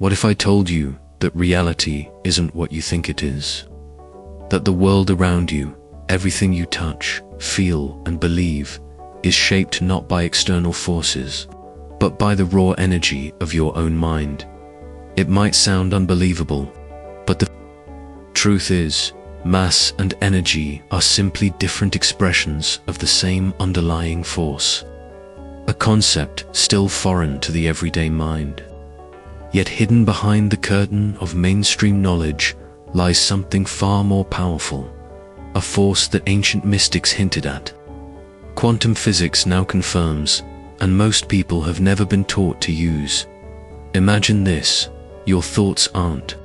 What if I told you that reality isn't what you think it is? That the world around you, everything you touch, feel, and believe, is shaped not by external forces, but by the raw energy of your own mind. It might sound unbelievable, but the truth is, mass and energy are simply different expressions of the same underlying force. A concept still foreign to the everyday mind. Yet hidden behind the curtain of mainstream knowledge lies something far more powerful, a force that ancient mystics hinted at. Quantum physics now confirms, and most people have never been taught to use. Imagine this: your thoughts aren't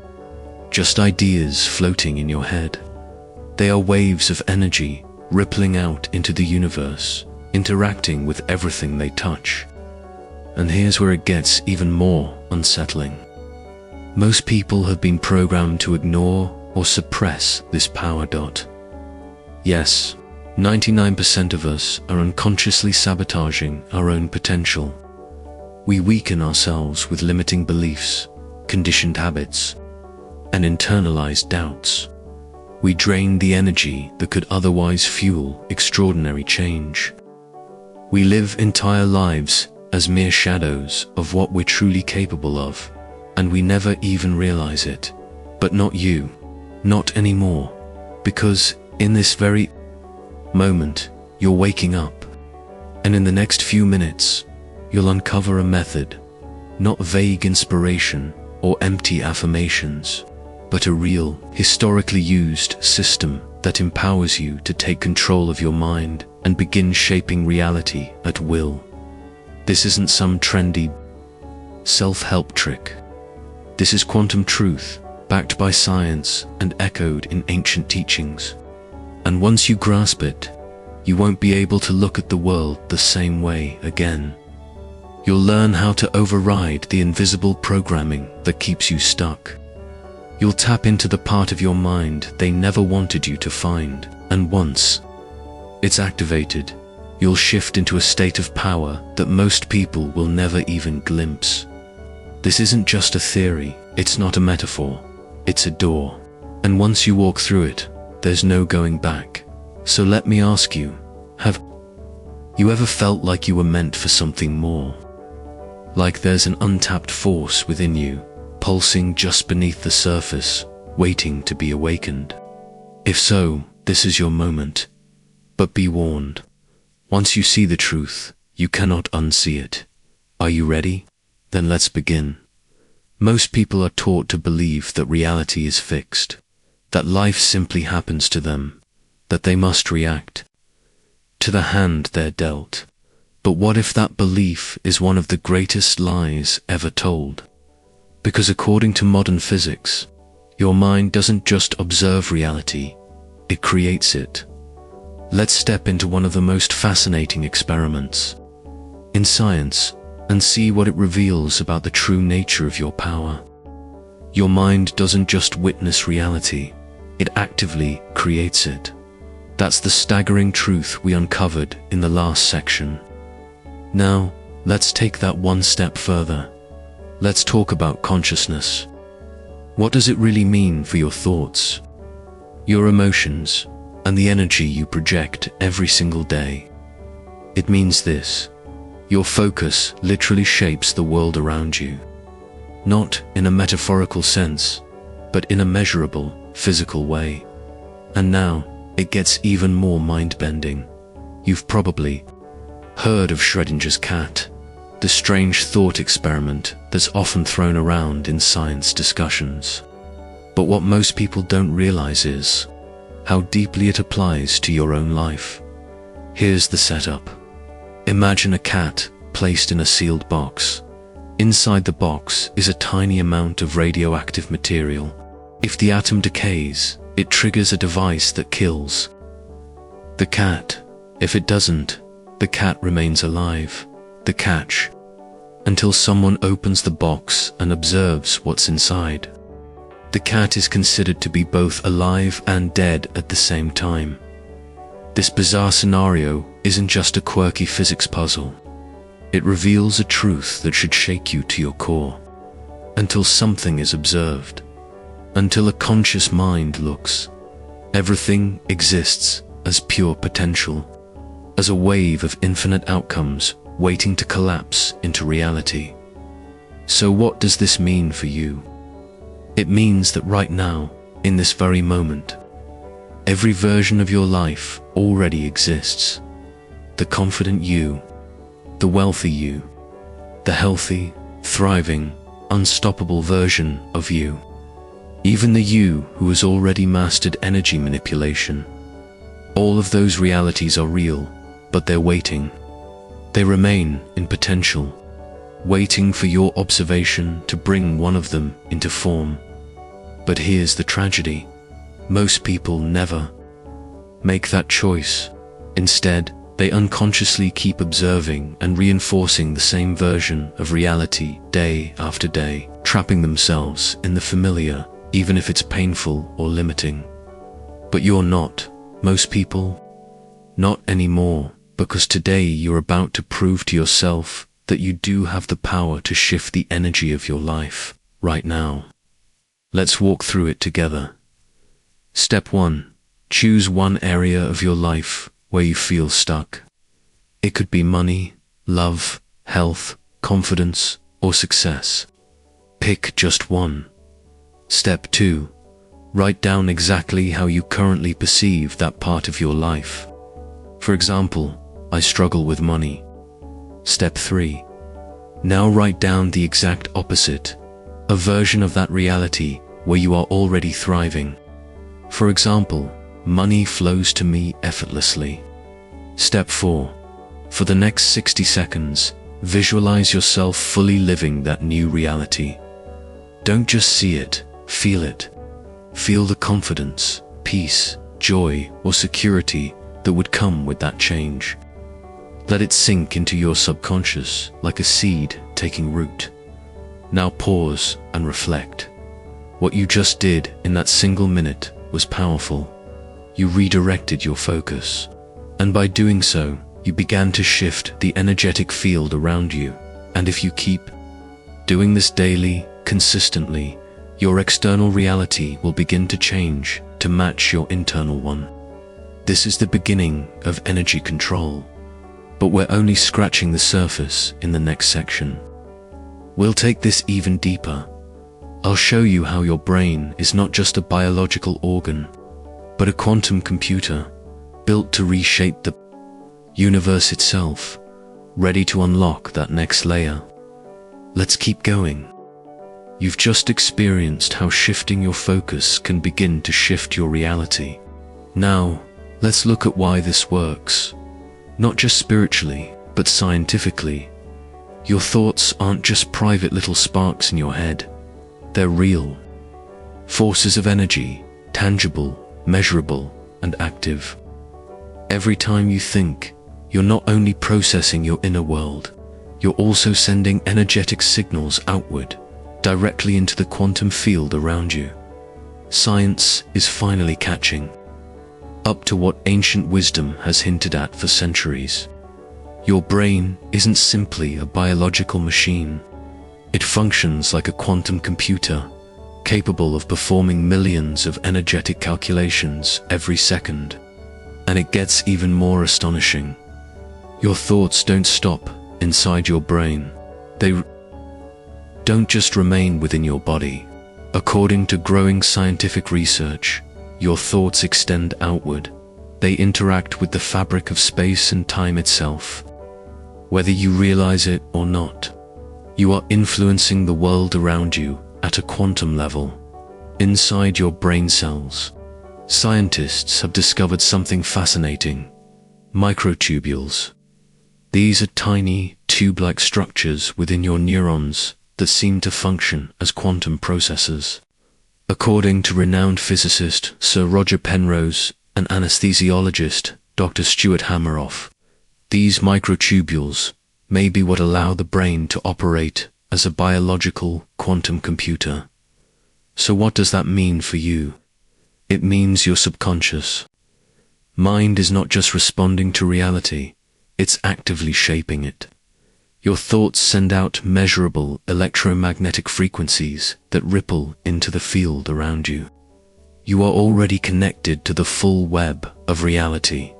just ideas floating in your head. They are waves of energy rippling out into the universe, interacting with everything they touch. And here's where it gets even more unsettling. Most people have been programmed to ignore or suppress this power. Yes, 99% of us are unconsciously sabotaging our own potential. We weaken ourselves with limiting beliefs, conditioned habits, and internalized doubts. We drain the energy that could otherwise fuel extraordinary change. We live entire lives as mere shadows of what we're truly capable of, and we never even realize it. But not you, not anymore, because in this very moment, you're waking up, and in the next few minutes, you'll uncover a method, not vague inspiration or empty affirmations, but a real, historically used system that empowers you to take control of your mind and begin shaping reality at will. This isn't some trendy self-help trick. This is quantum truth, backed by science and echoed in ancient teachings. And once you grasp it, you won't be able to look at the world the same way again. You'll learn how to override the invisible programming that keeps you stuck. You'll tap into the part of your mind they never wanted you to find, and once it's activated, you'll shift into a state of power that most people will never even glimpse. This isn't just a theory, it's not a metaphor, it's a door. And once you walk through it, there's no going back. So let me ask you, have you ever felt like you were meant for something more? Like there's an untapped force within you, pulsing just beneath the surface, waiting to be awakened? If so, this is your moment. But be warned. Once you see the truth, you cannot unsee it. Are you ready? Then let's begin. Most people are taught to believe that reality is fixed, that life simply happens to them, that they must react to the hand they're dealt. But what if that belief is one of the greatest lies ever told? Because according to modern physics, your mind doesn't just observe reality, it creates it. Let's step into one of the most fascinating experiments in science and see what it reveals about the true nature of your power. Your mind doesn't just witness reality, it actively creates it. That's the staggering truth we uncovered in the last section. Now, let's take that one step further. Let's talk about consciousness. What does it really mean for your thoughts, your emotions, and the energy you project every single day? It means this: your focus literally shapes the world around you. Not in a metaphorical sense, but in a measurable, physical way. And now, it gets even more mind-bending. You've probably heard of Schrödinger's cat, the strange thought experiment that's often thrown around in science discussions. But what most people don't realize is how deeply it applies to your own life. Here's the setup. Imagine a cat placed in a sealed box. Inside the box is a tiny amount of radioactive material. If the atom decays, it triggers a device that kills the cat. If it doesn't, the cat remains alive. The catch: until someone opens the box and observes what's inside. The cat is considered to be both alive and dead at the same time. This bizarre scenario isn't just a quirky physics puzzle. It reveals a truth that should shake you to your core. until something is observed, until a conscious mind looks. Everything exists as pure potential, as a wave of infinite outcomes waiting to collapse into reality. So what does this mean for you? It means that right now, in this very moment, every version of your life already exists. The confident you, the wealthy you, the healthy, thriving, unstoppable version of you. Even the you who has already mastered energy manipulation. All of those realities are real, but they're waiting. They remain in potential, waiting for your observation to bring one of them into form. But here's the tragedy. Most people never make that choice. Instead, they unconsciously keep observing and reinforcing the same version of reality day after day, trapping themselves in the familiar, even if it's painful or limiting. But you're not, most people, not anymore, because today you're about to prove to yourself that you do have the power to shift the energy of your life, right now. Let's walk through it together. Step 1. Choose one area of your life where you feel stuck. It could be money, love, health, confidence, or success. Pick just one. Step 2. Write down exactly how you currently perceive that part of your life. For example, I struggle with money. Step 3. Now write down the exact opposite, a version of that reality where you are already thriving. For example, money flows to me effortlessly. Step 4. For the next 60 seconds, visualize yourself fully living that new reality. Don't just see it, feel it. Feel the confidence, peace, joy, or security that would come with that change. Let it sink into your subconscious like a seed taking root. Now pause and reflect. What you just did in that single minute was powerful. You redirected your focus, and by doing so, you began to shift the energetic field around you. And if you keep doing this daily, consistently, your external reality will begin to change to match your internal one. This is the beginning of energy control, but we're only scratching the surface in the next section. We'll take this even deeper. I'll show you how your brain is not just a biological organ, but a quantum computer built to reshape the universe itself, ready to unlock that next layer. Let's keep going. You've just experienced how shifting your focus can begin to shift your reality. Now, let's look at why this works. Not just spiritually, but scientifically. Your thoughts aren't just private little sparks in your head. They're real. Forces of energy, tangible, measurable, and active. Every time you think, you're not only processing your inner world, you're also sending energetic signals outward, directly into the quantum field around you. Science is finally catching up to what ancient wisdom has hinted at for centuries. Your brain isn't simply a biological machine. It functions like a quantum computer, capable of performing millions of energetic calculations every second. And it gets even more astonishing. Your thoughts don't stop inside your brain. They don't just remain within your body. According to growing scientific research, your thoughts extend outward. They interact with the fabric of space and time itself. Whether you realize it or not, you are influencing the world around you at a quantum level. Inside your brain cells, scientists have discovered something fascinating: microtubules. These are tiny, tube-like structures within your neurons that seem to function as quantum processors. According to renowned physicist Sir Roger Penrose and anesthesiologist Dr. Stuart Hameroff, these microtubules may be what allow the brain to operate as a biological quantum computer. So what does that mean for you? It means your subconscious mind is not just responding to reality, it's actively shaping it. Your thoughts send out measurable electromagnetic frequencies that ripple into the field around you. You are already connected to the full web of reality.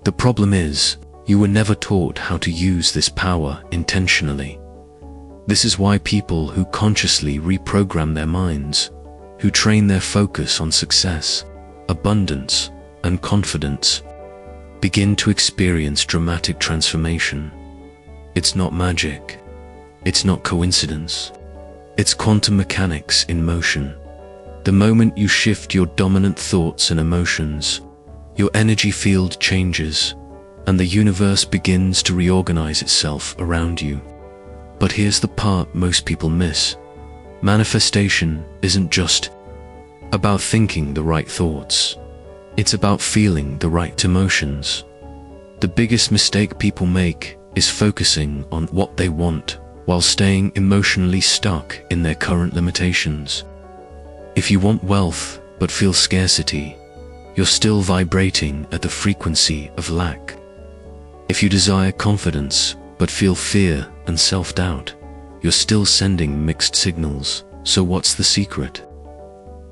The problem is, you were never taught how to use this power intentionally. This is why people who consciously reprogram their minds, who train their focus on success, abundance, and confidence, begin to experience dramatic transformation. It's not magic. It's not coincidence. It's quantum mechanics in motion. The moment you shift your dominant thoughts and emotions, your energy field changes, and the universe begins to reorganize itself around you. But here's the part most people miss. Manifestation isn't just about thinking the right thoughts. It's about feeling the right emotions. The biggest mistake people make is focusing on what they want while staying emotionally stuck in their current limitations. If you want wealth but feel scarcity, you're still vibrating at the frequency of lack. If you desire confidence but feel fear and self-doubt, you're still sending mixed signals. So what's the secret?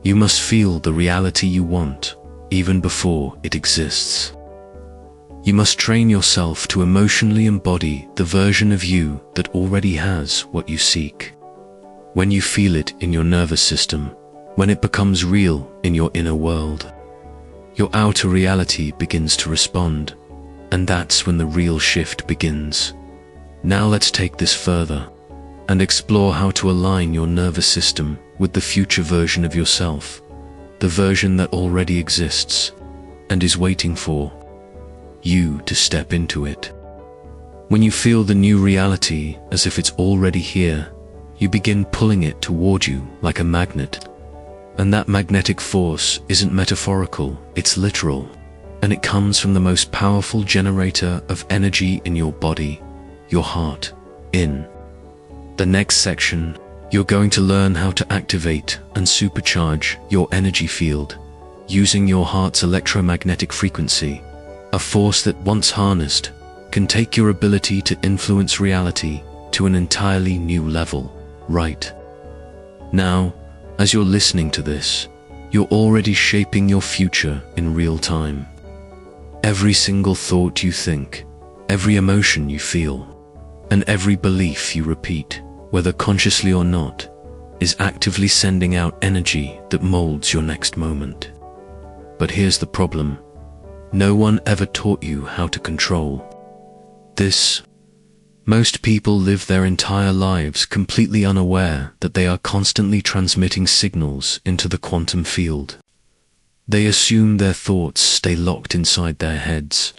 You must feel the reality you want, even before it exists. You must train yourself to emotionally embody the version of you that already has what you seek. When you feel it in your nervous system, when it becomes real in your inner world, your outer reality begins to respond, and that's when the real shift begins. Now let's take this further and explore how to align your nervous system with the future version of yourself, the version that already exists and is waiting for you to step into it. When you feel the new reality as if it's already here, you begin pulling it toward you like a magnet. And that magnetic force isn't metaphorical, it's literal, and it comes from the most powerful generator of energy in your body, your heart. In the next section, you're going to learn how to activate and supercharge your energy field using your heart's electromagnetic frequency, a force that once harnessed can take your ability to influence reality to an entirely new level. Right now, as you're listening to this, you're already shaping your future in real time. Every single thought you think, every emotion you feel, and every belief you repeat, whether consciously or not, is actively sending out energy that molds your next moment. But here's the problem. No one ever taught you how to control this. Most people live their entire lives completely unaware that they are constantly transmitting signals into the quantum field. They assume their thoughts stay locked inside their heads.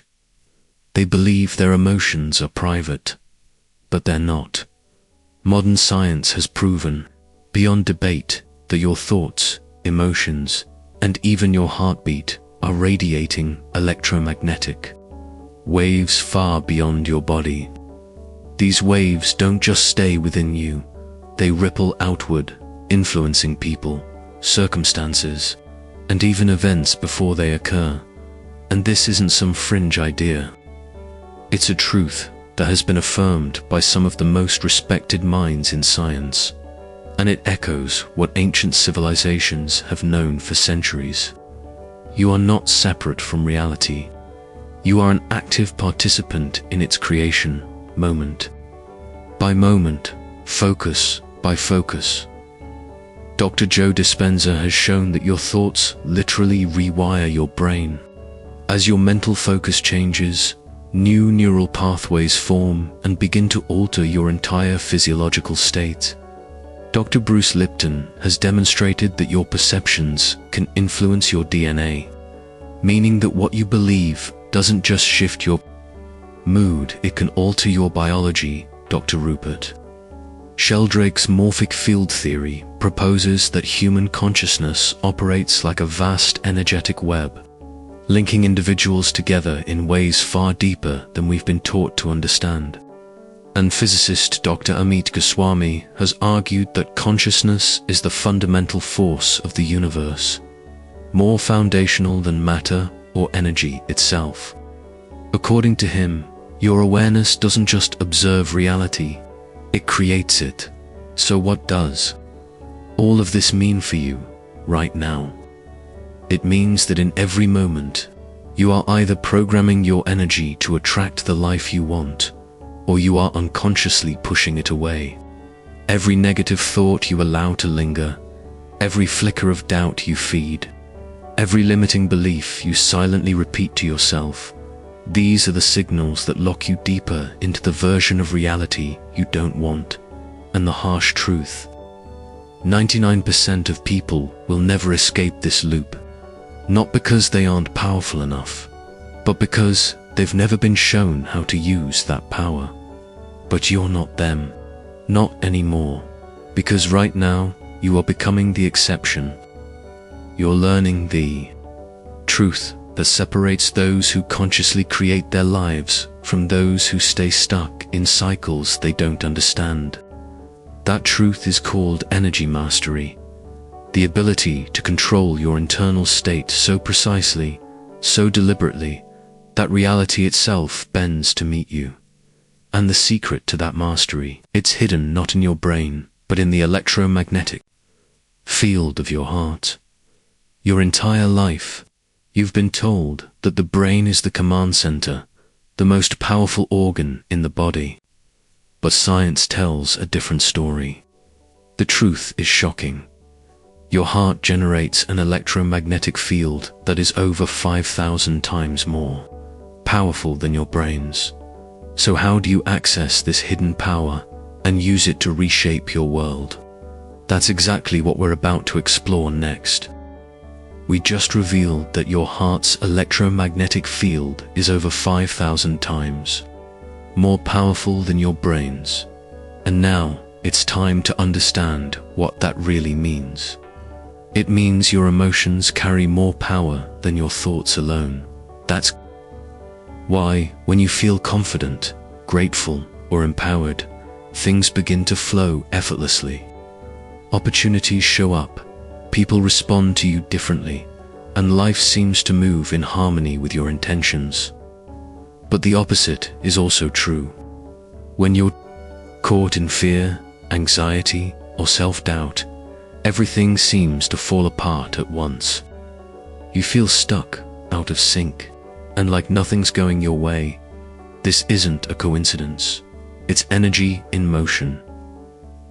They believe their emotions are private, but they're not. Modern science has proven, beyond debate, that your thoughts, emotions, and even your heartbeat are radiating electromagnetic waves far beyond your body. These waves don't just stay within you, they ripple outward, influencing people, circumstances, and even events before they occur. And this isn't some fringe idea. It's a truth that has been affirmed by some of the most respected minds in science, and it echoes what ancient civilizations have known for centuries. You are not separate from reality. You are an active participant in its creation, moment by moment, focus by focus. Dr. Joe Dispenza has shown that your thoughts literally rewire your brain. As your mental focus changes, new neural pathways form and begin to alter your entire physiological state. Dr. Bruce Lipton has demonstrated that your perceptions can influence your DNA, meaning that what you believe doesn't just shift your mood, it can alter your biology. Dr. Rupert Sheldrake's morphic field theory proposes that human consciousness operates like a vast energetic web, linking individuals together in ways far deeper than we've been taught to understand. And physicist Dr. Amit Goswami has argued that consciousness is the fundamental force of the universe, more foundational than matter or energy itself. According to him, Your awareness doesn't just observe reality, it creates it. So what does all of this mean for you right now? It means that in every moment, you are either programming your energy to attract the life you want, or you are unconsciously pushing it away. Every negative thought you allow to linger, every flicker of doubt you feed, every limiting belief you silently repeat to yourself, these are the signals that lock you deeper into the version of reality you don't want. And the harsh truth: 99% of people will never escape this loop. Not because they aren't powerful enough, but because they've never been shown how to use that power. But you're not them. Not anymore. Because right now, you are becoming the exception. You're learning the truth that separates those who consciously create their lives from those who stay stuck in cycles they don't understand. That truth is called energy mastery. The ability to control your internal state so precisely, so deliberately, that reality itself bends to meet you. And the secret to that mastery, it's hidden not in your brain, but in the electromagnetic field of your heart. Your entire life, you've been told that the brain is the command center, the most powerful organ in the body. But science tells a different story. The truth is shocking. Your heart generates an electromagnetic field that is over 5,000 times more powerful than your brain's. So how do you access this hidden power and use it to reshape your world? That's exactly what we're about to explore next. We just revealed that your heart's electromagnetic field is over 5,000 times more powerful than your brain's. And now it's time to understand what that really means. It means your emotions carry more power than your thoughts alone. That's why, when you feel confident, grateful, or empowered, things begin to flow effortlessly. Opportunities show up, people respond to you differently, and life seems to move in harmony with your intentions. But the opposite is also true. When you're caught in fear, anxiety, or self-doubt, everything seems to fall apart at once. You feel stuck, out of sync, and like nothing's going your way. This isn't a coincidence. It's energy in motion.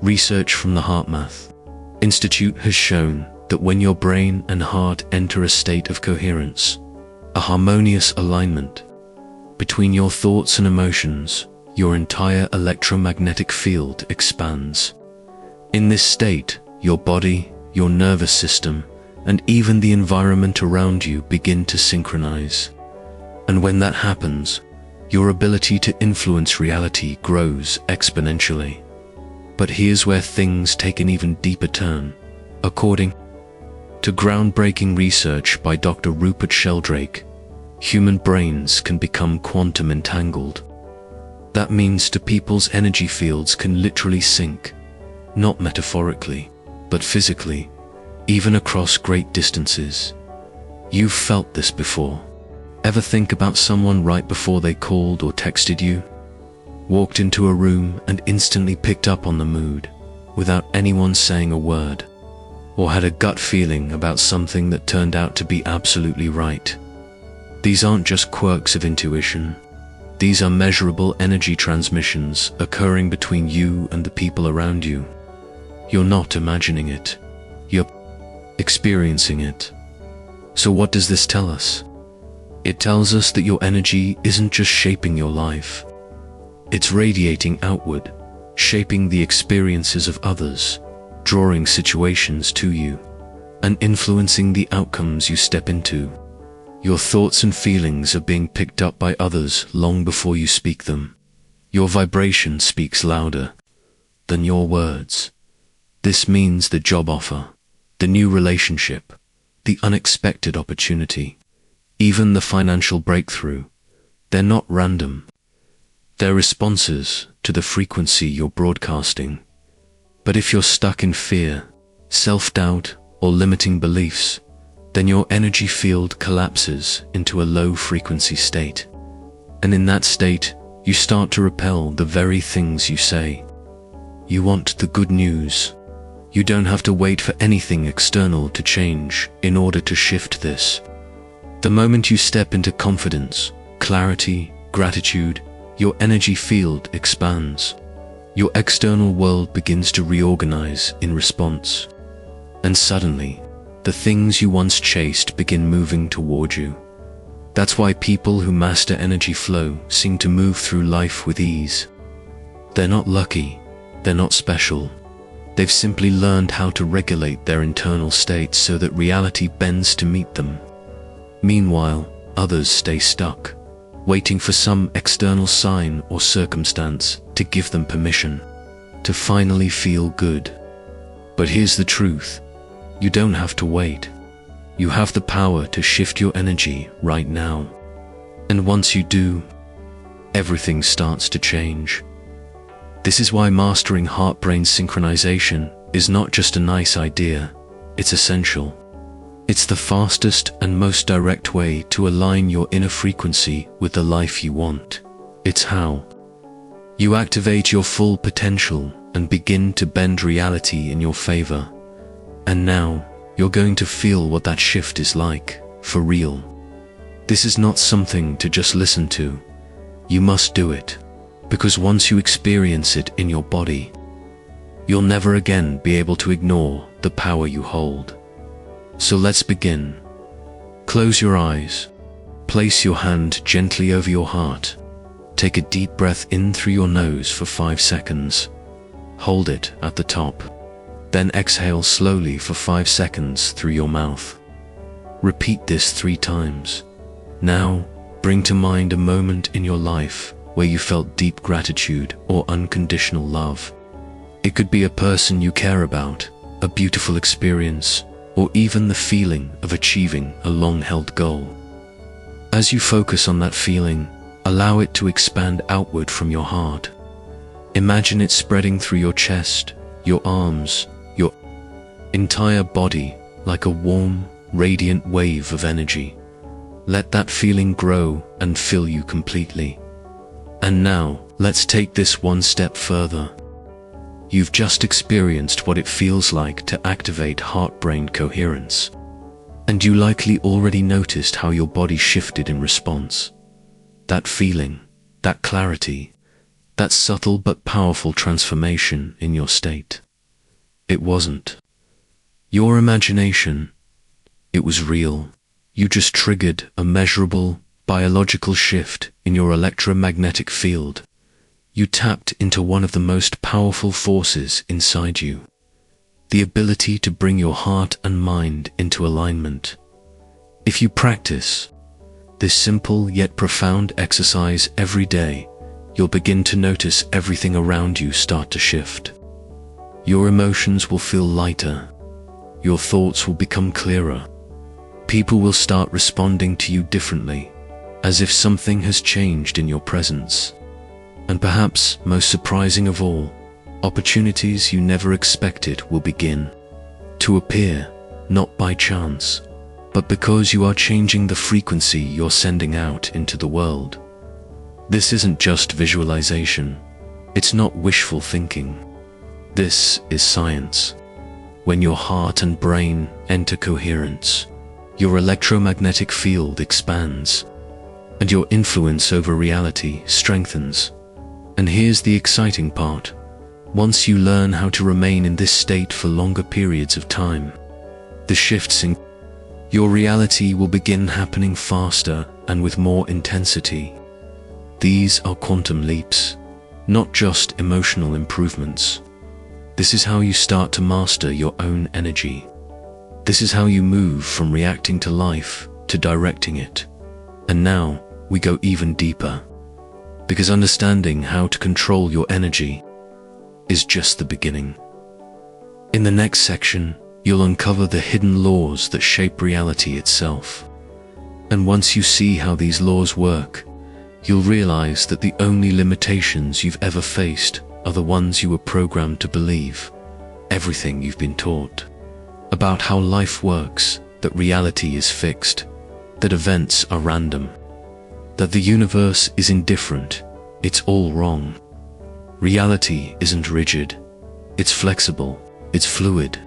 Research from the HeartMath Institute has shown that when your brain and heart enter a state of coherence, a harmonious alignment between your thoughts and emotions, your entire electromagnetic field expands. In this state, your body, your nervous system, and even the environment around you begin to synchronize. And when that happens, your ability to influence reality grows exponentially. But here's where things take an even deeper turn. According to groundbreaking research by Dr. Rupert Sheldrake, human brains can become quantum entangled. That means people's energy fields can literally sync, not metaphorically, but physically, even across great distances. You've felt this before. Ever think about someone right before they called or texted you? Walked into a room and instantly picked up on the mood, without anyone saying a word? Or had a gut feeling about something that turned out to be absolutely right? These aren't just quirks of intuition. These are measurable energy transmissions occurring between you and the people around you. You're not imagining it. You're experiencing it. So what does this tell us? It tells us that your energy isn't just shaping your life. It's radiating outward, shaping the experiences of others, drawing situations to you, and influencing the outcomes you step into. Your thoughts and feelings are being picked up by others long before you speak them. Your vibration speaks louder than your words. This means the job offer, the new relationship, the unexpected opportunity, even the financial breakthrough, they're not random. They're responses to the frequency you're broadcasting. But if you're stuck in fear, self-doubt, or limiting beliefs, then your energy field collapses into a low-frequency state. And in that state, you start to repel the very things you say. You want the good news. You don't have to wait for anything external to change in order to shift this. The moment you step into confidence, clarity, gratitude, your energy field expands. Your external world begins to reorganize in response. And suddenly, the things you once chased begin moving toward you. That's why people who master energy flow seem to move through life with ease. They're not lucky, they're not special. They've simply learned how to regulate their internal states so that reality bends to meet them. Meanwhile, others stay stuck, waiting for some external sign or circumstance to give them permission to finally feel good. But here's the truth. You don't have to wait. You have the power to shift your energy right now. And once you do, everything starts to change. This is why mastering heart-brain synchronization is not just a nice idea, it's essential. It's the fastest and most direct way to align your inner frequency with the life you want. It's how you activate your full potential and begin to bend reality in your favor. And now, you're going to feel what that shift is like, for real. This is not something to just listen to. You must do it, because once you experience it in your body, you'll never again be able to ignore the power you hold. So let's begin. Close your eyes. Place your hand gently over your heart. Take a deep breath in through your nose for 5 seconds. Hold it at the top. Then exhale slowly for 5 seconds through your mouth. Repeat this 3 times. Now, bring to mind a moment in your life where you felt deep gratitude or unconditional love. It could be a person you care about, a beautiful experience, or even the feeling of achieving a long-held goal. As you focus on that feeling, allow it to expand outward from your heart. Imagine it spreading through your chest, your arms, your entire body like a warm, radiant wave of energy. Let that feeling grow and fill you completely. And now, let's take this one step further. You've just experienced what it feels like to activate heart-brain coherence. And you likely already noticed how your body shifted in response. That feeling, that clarity, that subtle but powerful transformation in your state. It wasn't your imagination. It was real. You just triggered a measurable, biological shift in your electromagnetic field. You tapped into one of the most powerful forces inside you. The ability to bring your heart and mind into alignment. If you practice this simple yet profound exercise every day, you'll begin to notice everything around you start to shift. Your emotions will feel lighter. Your thoughts will become clearer. People will start responding to you differently, as if something has changed in your presence. And perhaps, most surprising of all, opportunities you never expected will begin to appear, not by chance, but because you are changing the frequency you're sending out into the world. This isn't just visualization. It's not wishful thinking. This is science. When your heart and brain enter coherence, your electromagnetic field expands, and your influence over reality strengthens. And here's the exciting part. Once you learn how to remain in this state for longer periods of time, the shifts in your reality will begin happening faster and with more intensity. These are quantum leaps, not just emotional improvements. This is how you start to master your own energy. This is how you move from reacting to life to directing it. And now, we go even deeper. Because understanding how to control your energy is just the beginning. In the next section, you'll uncover the hidden laws that shape reality itself. And once you see how these laws work, you'll realize that the only limitations you've ever faced are the ones you were programmed to believe. Everything you've been taught about how life works, that reality is fixed, that events are random, that the universe is indifferent, it's all wrong. Reality isn't rigid. It's flexible, it's fluid,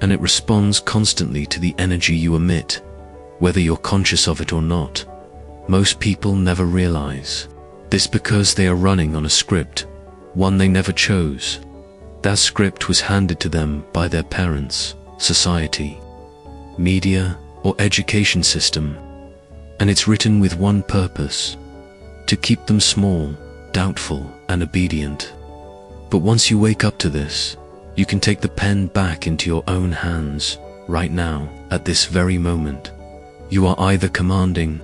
and it responds constantly to the energy you emit, whether you're conscious of it or not. Most people never realize this because they are running on a script, one they never chose. That script was handed to them by their parents, society, media, or education system, and it's written with one purpose: to keep them small, doubtful, and obedient. But once you wake up to this, you can take the pen back into your own hands, right now, at this very moment. You are either commanding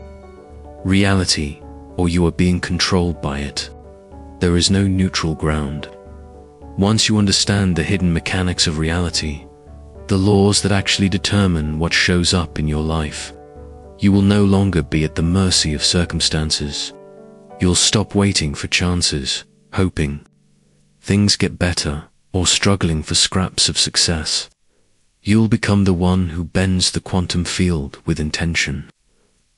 reality, or you are being controlled by it. There is no neutral ground. Once you understand the hidden mechanics of reality, the laws that actually determine what shows up in your life, you will no longer be at the mercy of circumstances. You'll stop waiting for chances, hoping things get better, or struggling for scraps of success. You'll become the one who bends the quantum field with intention.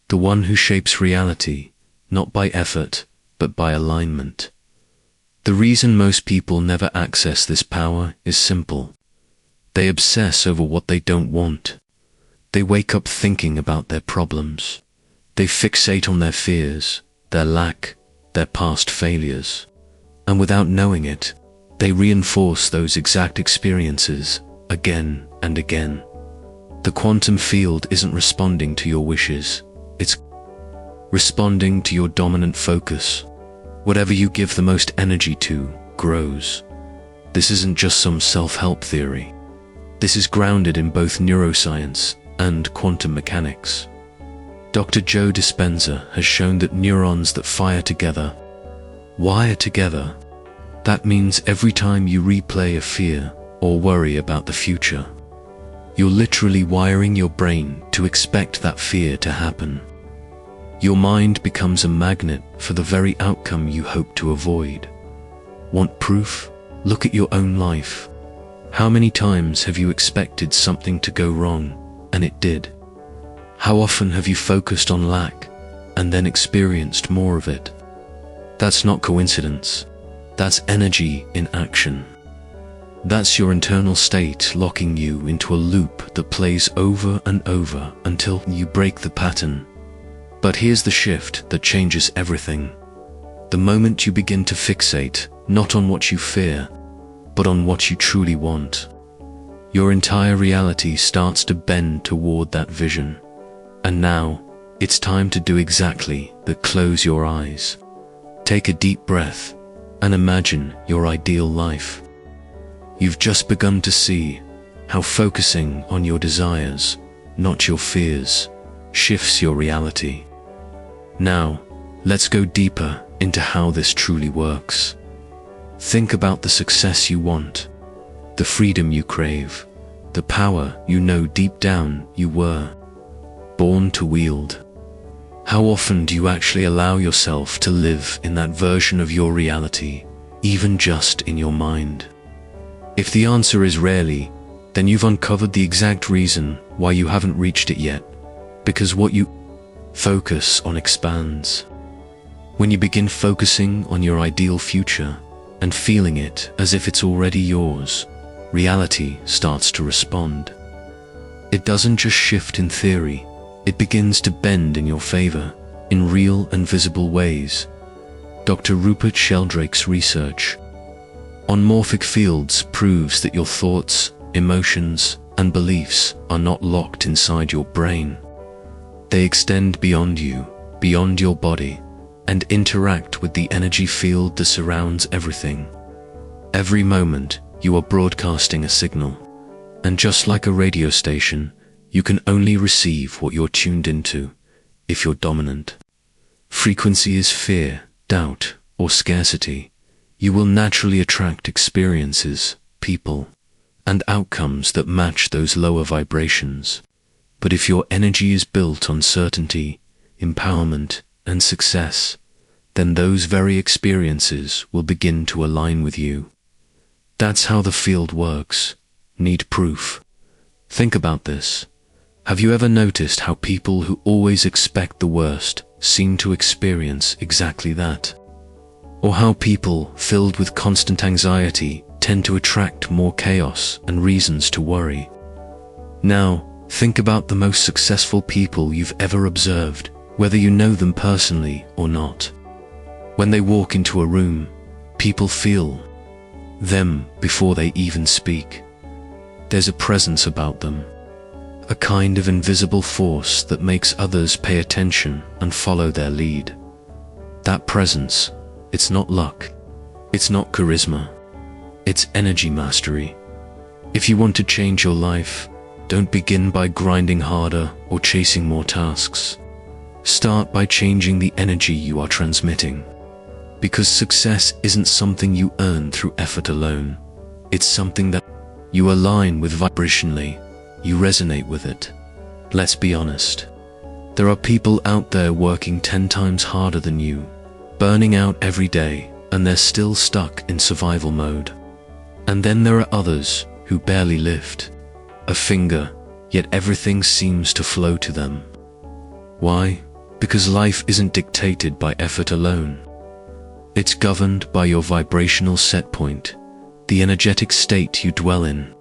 The one who shapes reality, not by effort, but by alignment. The reason most people never access this power is simple. They obsess over what they don't want. They wake up thinking about their problems. They fixate on their fears, their lack, their past failures. And without knowing it, they reinforce those exact experiences again and again. The quantum field isn't responding to your wishes. It's responding to your dominant focus. Whatever you give the most energy to grows. This isn't just some self-help theory. This is grounded in both neuroscience and quantum mechanics. Dr. Joe Dispenza has shown that neurons that fire together wire together. That means every time you replay a fear or worry about the future, you're literally wiring your brain to expect that fear to happen. Your mind becomes a magnet for the very outcome you hope to avoid. Want proof? Look at your own life. How many times have you expected something to go wrong, and it did? How often have you focused on lack, and then experienced more of it? That's not coincidence. That's energy in action. That's your internal state locking you into a loop that plays over and over until you break the pattern. But here's the shift that changes everything. The moment you begin to fixate, not on what you fear, but on what you truly want, your entire reality starts to bend toward that vision. And now, it's time to do exactly that. Close your eyes. Take a deep breath, and imagine your ideal life. You've just begun to see how focusing on your desires, not your fears, shifts your reality. Now, let's go deeper into how this truly works. Think about the success you want, the freedom you crave, the power you know deep down you were born to wield. How often do you actually allow yourself to live in that version of your reality, even just in your mind? If the answer is rarely, then you've uncovered the exact reason why you haven't reached it yet. Because what you focus on expands. When you begin focusing on your ideal future and feeling it as if it's already yours, reality starts to respond. It doesn't just shift in theory, it begins to bend in your favor in real and visible ways. Dr. Rupert Sheldrake's research on morphic fields proves that your thoughts, emotions, and beliefs are not locked inside your brain. They extend beyond you, beyond your body, and interact with the energy field that surrounds everything. Every moment, you are broadcasting a signal, and just like a radio station, you can only receive what you're tuned into, if you're dominant. Frequency is fear, doubt, or scarcity. You will naturally attract experiences, people, and outcomes that match those lower vibrations. But if your energy is built on certainty, empowerment, and success, then those very experiences will begin to align with you. That's how the field works. Need proof? Think about this. Have you ever noticed how people who always expect the worst seem to experience exactly that? or how people filled with constant anxiety tend to attract more chaos and reasons to worry. Now, think about the most successful people you've ever observed, whether you know them personally or not. When they walk into a room, people feel them before they even speak. There's a presence about them, a kind of invisible force that makes others pay attention and follow their lead. That presence, it's not luck, it's not charisma, it's energy mastery. If you want to change your life, don't begin by grinding harder or chasing more tasks. Start by changing the energy you are transmitting. Because success isn't something you earn through effort alone. It's something that you align with vibrationally. You resonate with it. Let's be honest. There are people out there working 10 times harder than you, burning out every day, and they're still stuck in survival mode. And then there are others who barely lift a finger, yet everything seems to flow to them. Why? Because life isn't dictated by effort alone. It's governed by your vibrational set point, the energetic state you dwell in.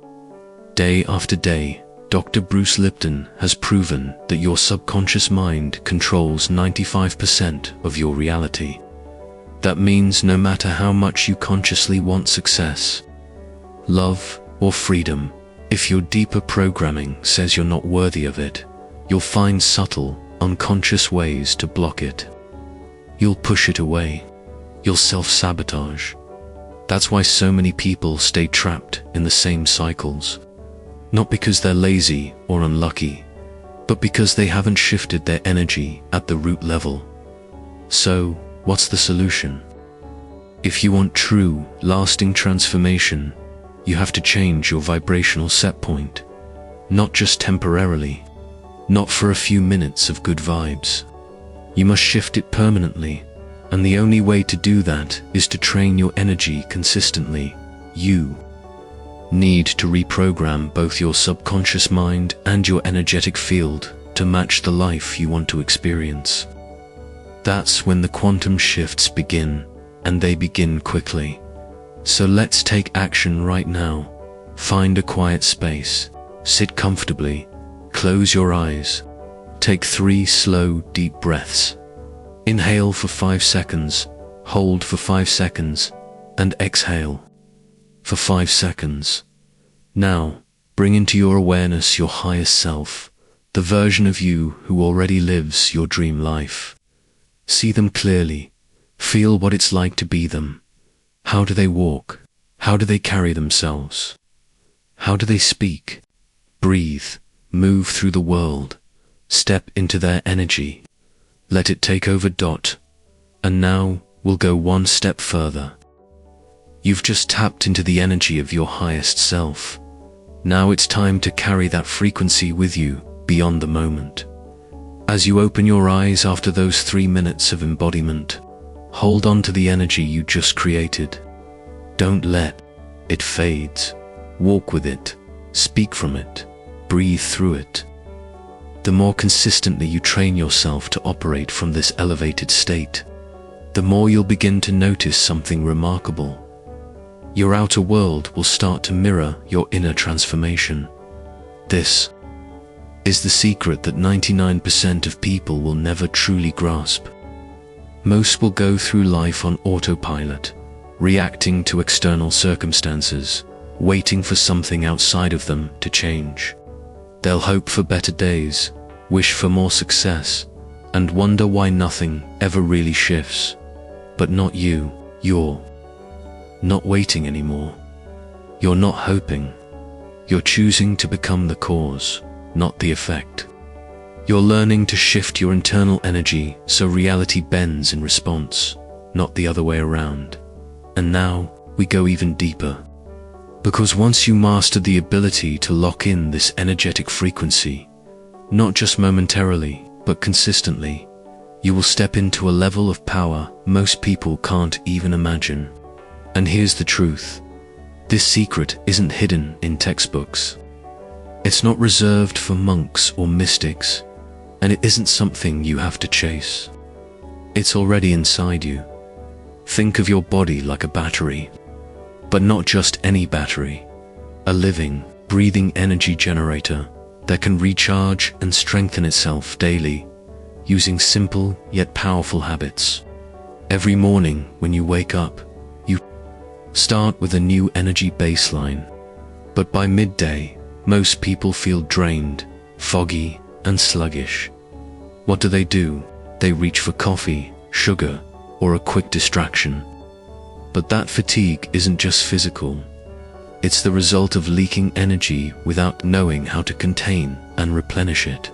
Day after day, Dr. Bruce Lipton has proven that your subconscious mind controls 95% of your reality. That means no matter how much you consciously want success, love, or freedom, if your deeper programming says you're not worthy of it, you'll find subtle, unconscious ways to block it. You'll push it away. You'll self-sabotage. That's why so many people stay trapped in the same cycles. Not because they're lazy or unlucky, but because they haven't shifted their energy at the root level. So, what's the solution? If you want true, lasting transformation, you have to change your vibrational set point. Not just temporarily, not for a few minutes of good vibes. You must shift it permanently. And the only way to do that is to train your energy consistently. You need to reprogram both your subconscious mind and your energetic field to match the life you want to experience. That's when the quantum shifts begin, and they begin quickly. So let's take action right now. Find a quiet space, sit comfortably, close your eyes, take 3 slow, deep breaths. Inhale for 5 seconds, hold for 5 seconds, and exhale for 5 seconds. Now, bring into your awareness your highest self, the version of you who already lives your dream life. See them clearly, feel what it's like to be them. How do they walk? How do they carry themselves? How do they speak? Breathe, move through the world, step into their energy. Let it take over. And now, we'll go one step further. You've just tapped into the energy of your highest self. Now it's time to carry that frequency with you, beyond the moment. As you open your eyes after those 3 minutes of embodiment, hold on to the energy you just created. Don't let it fade. Walk with it, speak from it, breathe through it. The more consistently you train yourself to operate from this elevated state, the more you'll begin to notice something remarkable. Your outer world will start to mirror your inner transformation. This is the secret that 99% of people will never truly grasp. Most will go through life on autopilot, reacting to external circumstances, waiting for something outside of them to change. They'll hope for better days, wish for more success, and wonder why nothing ever really shifts. But not you. You're not waiting anymore. You're not hoping. You're choosing to become the cause, not the effect. You're learning to shift your internal energy so reality bends in response, not the other way around. And now, we go even deeper. Because once you master the ability to lock in this energetic frequency, not just momentarily, but consistently, you will step into a level of power most people can't even imagine. And here's the truth. This secret isn't hidden in textbooks. It's not reserved for monks or mystics, and it isn't something you have to chase. It's already inside you. Think of your body like a battery, but not just any battery, a living, breathing energy generator that can recharge and strengthen itself daily using simple yet powerful habits. Every morning when you wake up, you start with a new energy baseline, but by midday, most people feel drained, foggy, and sluggish. What do? They reach for coffee, sugar, or a quick distraction. But that fatigue isn't just physical. It's the result of leaking energy without knowing how to contain and replenish it.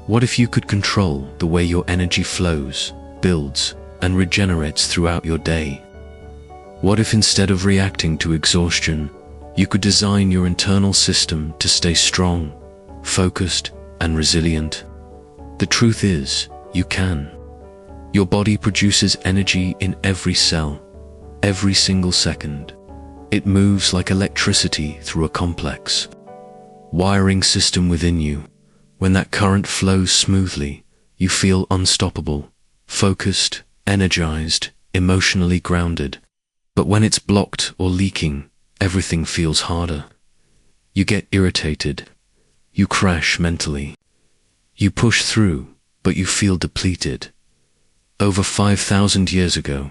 What if you could control the way your energy flows, builds, and regenerates throughout your day? What if instead of reacting to exhaustion, you could design your internal system to stay strong, focused, and resilient? The truth is, you can. Your body produces energy in every cell, every single second. It moves like electricity through a complex wiring system within you. When that current flows smoothly, you feel unstoppable, focused, energized, emotionally grounded. But when it's blocked or leaking, everything feels harder. You get irritated. You crash mentally. You push through, but you feel depleted. Over 5,000 years ago,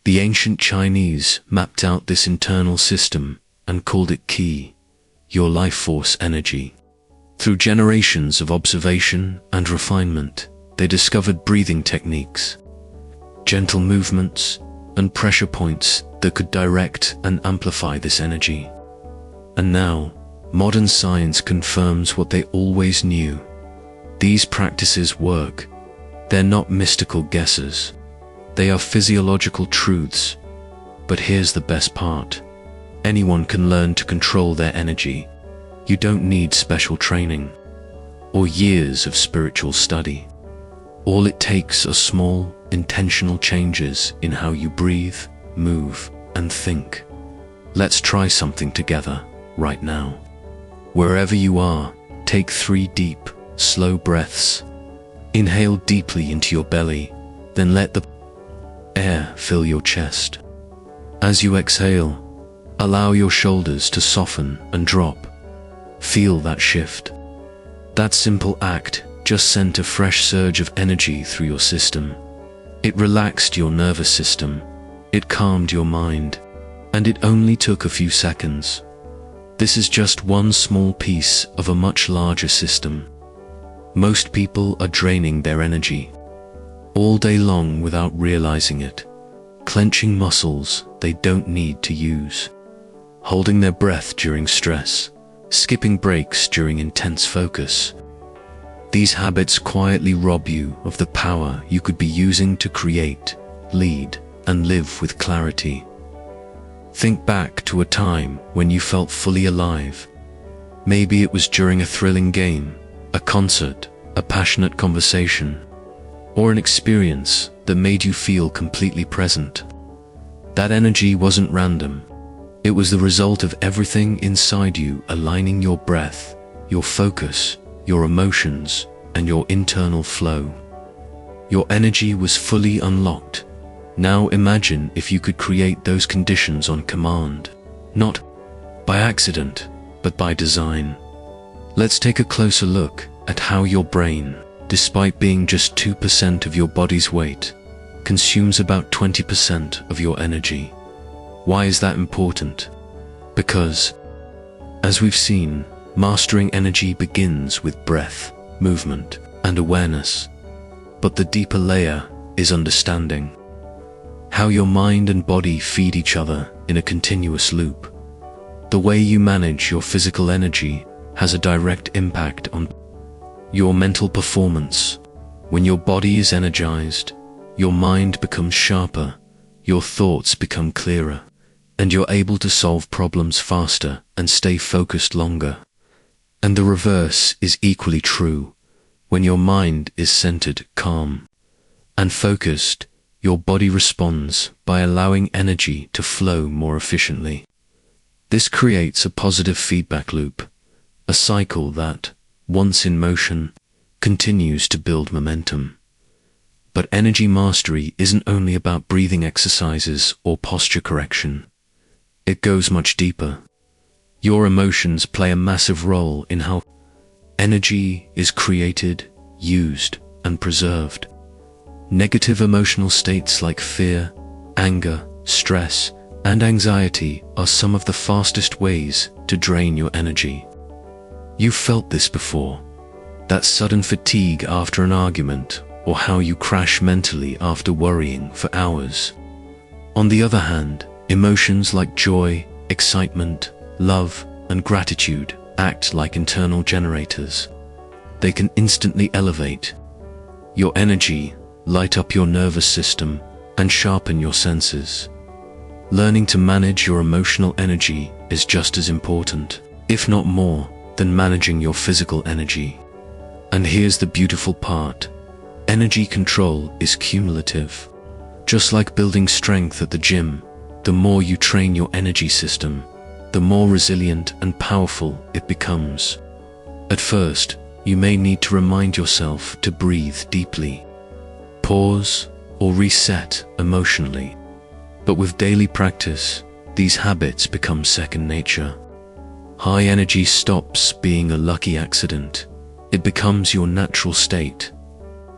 the ancient Chinese mapped out this internal system and called it Qi, your life force energy. Through generations of observation and refinement, they discovered breathing techniques, gentle movements, and pressure points that could direct and amplify this energy. And now, modern science confirms what they always knew. These practices work. They're not mystical guesses. They are physiological truths. But here's the best part. Anyone can learn to control their energy. You don't need special training or years of spiritual study. All it takes are small, intentional changes in how you breathe, move, and think. Let's try something together, right now. Wherever you are, take 3 deep, slow breaths. Inhale deeply into your belly, then let the air fill your chest. As you exhale, allow your shoulders to soften and drop. Feel that shift. That simple act just sent a fresh surge of energy through your system. It relaxed your nervous system, it calmed your mind, and it only took a few seconds. This is just one small piece of a much larger system. Most people are draining their energy all day long without realizing it, clenching muscles they don't need to use, holding their breath during stress, skipping breaks during intense focus. These habits quietly rob you of the power you could be using to create, lead, and live with clarity. Think back to a time when you felt fully alive. Maybe it was during a thrilling game, a concert, a passionate conversation, or an experience that made you feel completely present. That energy wasn't random. It was the result of everything inside you aligning: your breath, your focus, your emotions, and your internal flow. Your energy was fully unlocked. Now imagine if you could create those conditions on command, not by accident, but by design. Let's take a closer look at how your brain, despite being just 2% of your body's weight, consumes about 20% of your energy. Why is that important? Because, as we've seen, mastering energy begins with breath, movement, and awareness. But the deeper layer is understanding how your mind and body feed each other in a continuous loop. The way you manage your physical energy has a direct impact on your mental performance. When your body is energized, your mind becomes sharper, your thoughts become clearer, and you're able to solve problems faster and stay focused longer. And the reverse is equally true. When your mind is centered, calm, and focused, your body responds by allowing energy to flow more efficiently. This creates a positive feedback loop, a cycle that, once in motion, continues to build momentum. But energy mastery isn't only about breathing exercises or posture correction. It goes much deeper. Your emotions play a massive role in how energy is created, used, and preserved. Negative emotional states like fear, anger, stress, and anxiety are some of the fastest ways to drain your energy. You've felt this before. That sudden fatigue after an argument, or how you crash mentally after worrying for hours. On the other hand, emotions like joy, excitement, love, and gratitude act like internal generators. They can instantly elevate your energy, light up your nervous system, and sharpen your senses. Learning to manage your emotional energy is just as important, if not more, than managing your physical energy. And here's the beautiful part. Energy control is cumulative. Just like building strength at the gym, the more you train your energy system, the more resilient and powerful it becomes. At first, you may need to remind yourself to breathe deeply, pause, or reset emotionally. But with daily practice, these habits become second nature. High energy stops being a lucky accident. It becomes your natural state.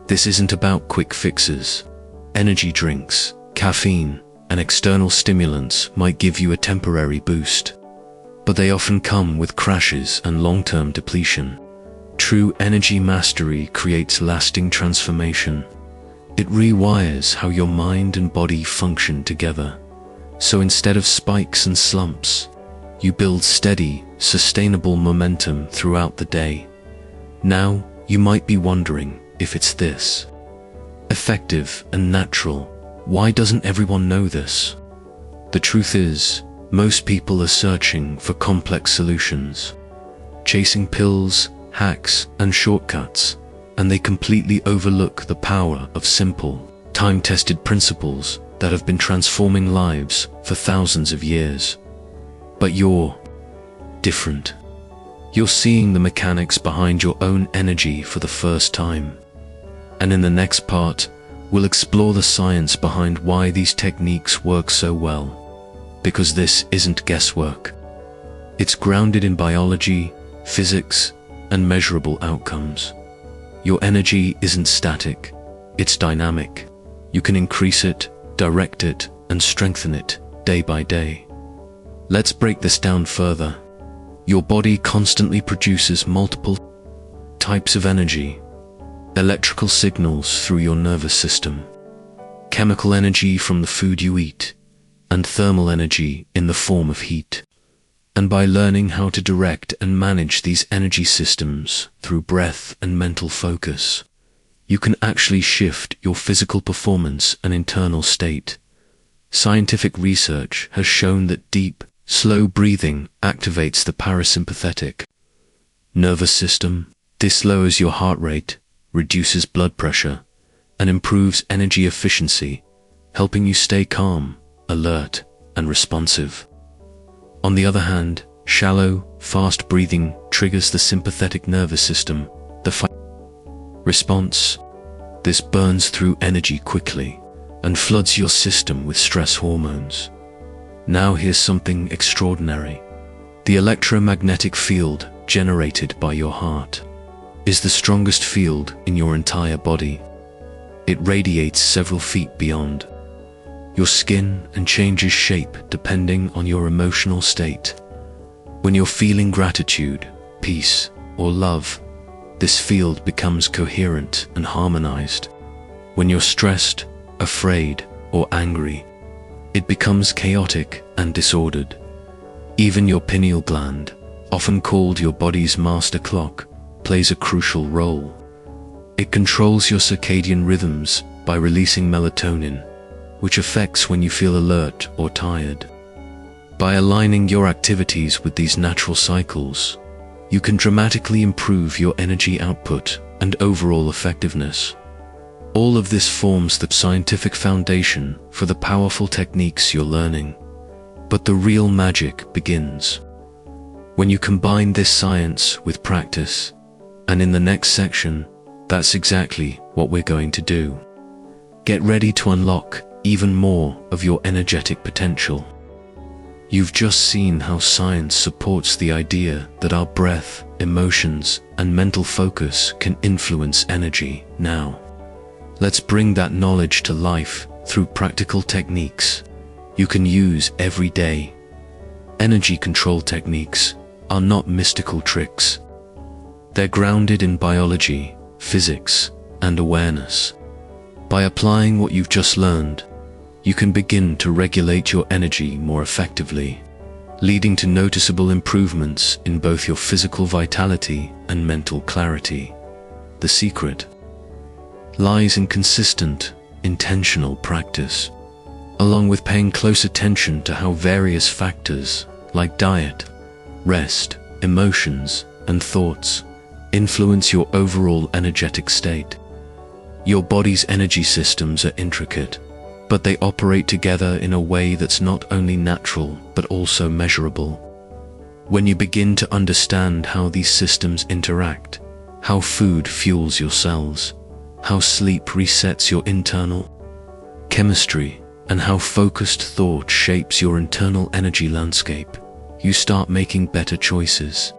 This isn't about quick fixes. Energy drinks, caffeine, and external stimulants might give you a temporary boost, but they often come with crashes and long-term depletion. True energy mastery creates lasting transformation. It rewires how your mind and body function together. So instead of spikes and slumps, you build steady, sustainable momentum throughout the day. Now, you might be wondering if it's this effective and natural. Why doesn't everyone know this? The truth is, most people are searching for complex solutions, chasing pills, hacks, and shortcuts, and they completely overlook the power of simple, time-tested principles that have been transforming lives for thousands of years. But you're different. You're seeing the mechanics behind your own energy for the first time. And in the next part, we'll explore the science behind why these techniques work so well. Because this isn't guesswork. It's grounded in biology, physics, and measurable outcomes. Your energy isn't static, it's dynamic. You can increase it, direct it, and strengthen it day by day. Let's break this down further. Your body constantly produces multiple types of energy. Electrical signals through your nervous system, chemical energy from the food you eat, and thermal energy in the form of heat. And by learning how to direct and manage these energy systems through breath and mental focus, you can actually shift your physical performance and internal state. Scientific research has shown that deep, slow breathing activates the parasympathetic nervous system. This lowers your heart rate, reduces blood pressure, and improves energy efficiency, helping you stay calm, alert, and responsive. On the other hand, shallow, fast breathing triggers the sympathetic nervous system, the fight response. This burns through energy quickly and floods your system with stress hormones. Now here's something extraordinary. The electromagnetic field generated by your heart is the strongest field in your entire body. It radiates several feet beyond your skin and changes shape depending on your emotional state. When you're feeling gratitude, peace, or love, this field becomes coherent and harmonized. When you're stressed, afraid, or angry, it becomes chaotic and disordered. Even your pineal gland, often called your body's master clock, plays a crucial role. It controls your circadian rhythms by releasing melatonin, which affects when you feel alert or tired. By aligning your activities with these natural cycles, you can dramatically improve your energy output and overall effectiveness. All of this forms the scientific foundation for the powerful techniques you're learning. But the real magic begins when you combine this science with practice. And in the next section, that's exactly what we're going to do. Get ready to unlock even more of your energetic potential. You've just seen how science supports the idea that our breath, emotions, and mental focus can influence energy. Now, let's bring that knowledge to life through practical techniques you can use every day. Energy control techniques are not mystical tricks. They're grounded in biology, physics, and awareness. By applying what you've just learned, you can begin to regulate your energy more effectively, leading to noticeable improvements in both your physical vitality and mental clarity. The secret lies in consistent, intentional practice, along with paying close attention to how various factors like diet, rest, emotions, and thoughts influence your overall energetic state. Your body's energy systems are intricate, but they operate together in a way that's not only natural but also measurable. When you begin to understand how these systems interact, how food fuels your cells, how sleep resets your internal chemistry, and how focused thought shapes your internal energy landscape, you start making better choices.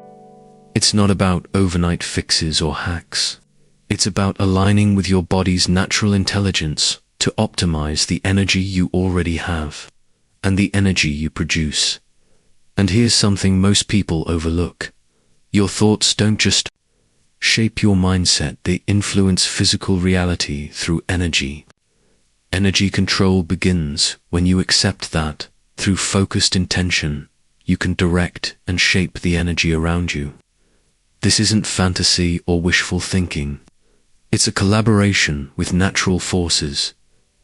It's not about overnight fixes or hacks. It's about aligning with your body's natural intelligence to optimize the energy you already have and the energy you produce. And here's something most people overlook. Your thoughts don't just shape your mindset, they influence physical reality through energy. Energy control begins when you accept that, through focused intention, you can direct and shape the energy around you. This isn't fantasy or wishful thinking. It's a collaboration with natural forces,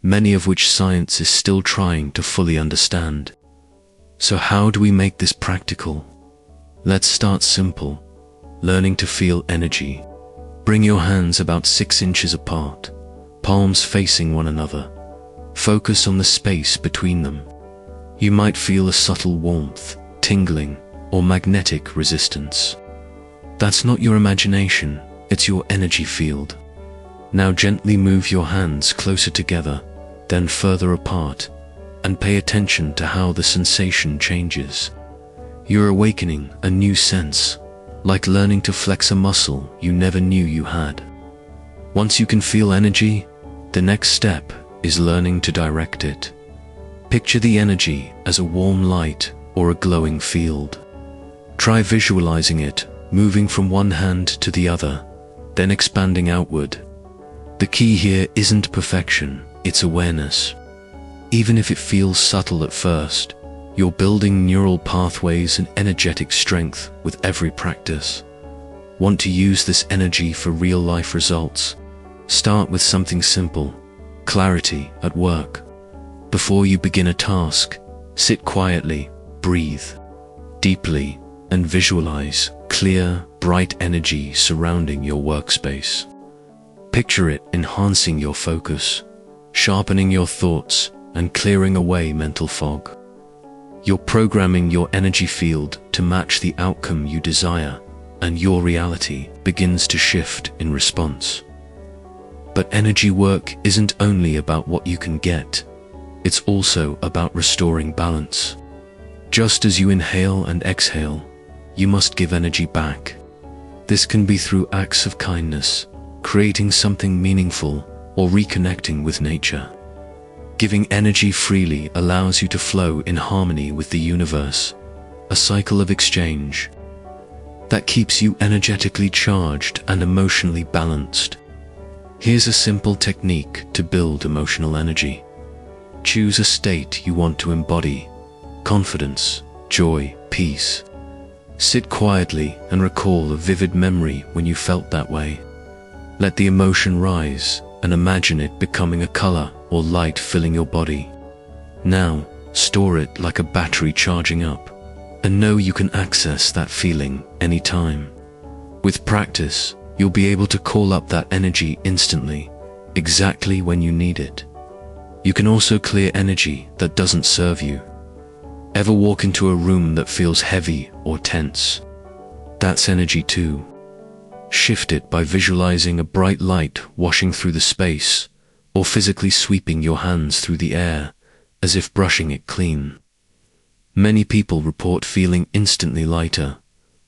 many of which science is still trying to fully understand. So how do we make this practical? Let's start simple, learning to feel energy. Bring your hands about 6 inches apart, palms facing one another. Focus on the space between them. You might feel a subtle warmth, tingling, or magnetic resistance. That's not your imagination, it's your energy field. Now gently move your hands closer together, then further apart, and pay attention to how the sensation changes. You're awakening a new sense, like learning to flex a muscle you never knew you had. Once you can feel energy, the next step is learning to direct it. Picture the energy as a warm light or a glowing field. Try visualizing it moving from one hand to the other, then expanding outward. The key here isn't perfection, it's awareness. Even if it feels subtle at first, you're building neural pathways and energetic strength with every practice. Want to use this energy for real-life results? Start with something simple, clarity at work. Before you begin a task, sit quietly, breathe deeply, and visualize clear, bright energy surrounding your workspace. Picture it enhancing your focus, sharpening your thoughts, and clearing away mental fog. You're programming your energy field to match the outcome you desire, and your reality begins to shift in response. But energy work isn't only about what you can get, it's also about restoring balance. Just as you inhale and exhale, you must give energy back. This can be through acts of kindness, creating something meaningful, or reconnecting with nature. Giving energy freely allows you to flow in harmony with the universe, a cycle of exchange that keeps you energetically charged and emotionally balanced. Here's a simple technique to build emotional energy. Choose a state you want to embody: confidence, joy, peace. Sit quietly and recall a vivid memory when you felt that way. Let the emotion rise and imagine it becoming a color or light filling your body. Now, store it like a battery charging up, and know you can access that feeling anytime. With practice, you'll be able to call up that energy instantly, exactly when you need it. You can also clear energy that doesn't serve you. Ever walk into a room that feels heavy or tense? That's energy too. Shift it by visualizing a bright light washing through the space, or physically sweeping your hands through the air as if brushing it clean. Many people report feeling instantly lighter,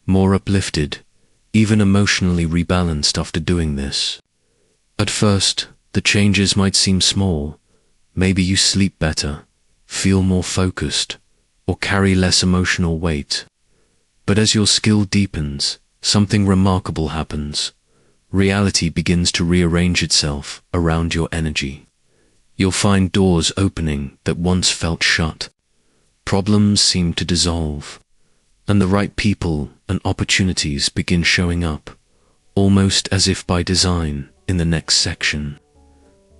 more uplifted, even emotionally rebalanced after doing this. At first, the changes might seem small. Maybe you sleep better, feel more focused, or carry less emotional weight. But as your skill deepens, something remarkable happens. Reality begins to rearrange itself around your energy. You'll find doors opening that once felt shut. Problems seem to dissolve, and the right people and opportunities begin showing up, almost as if by design, in the next section.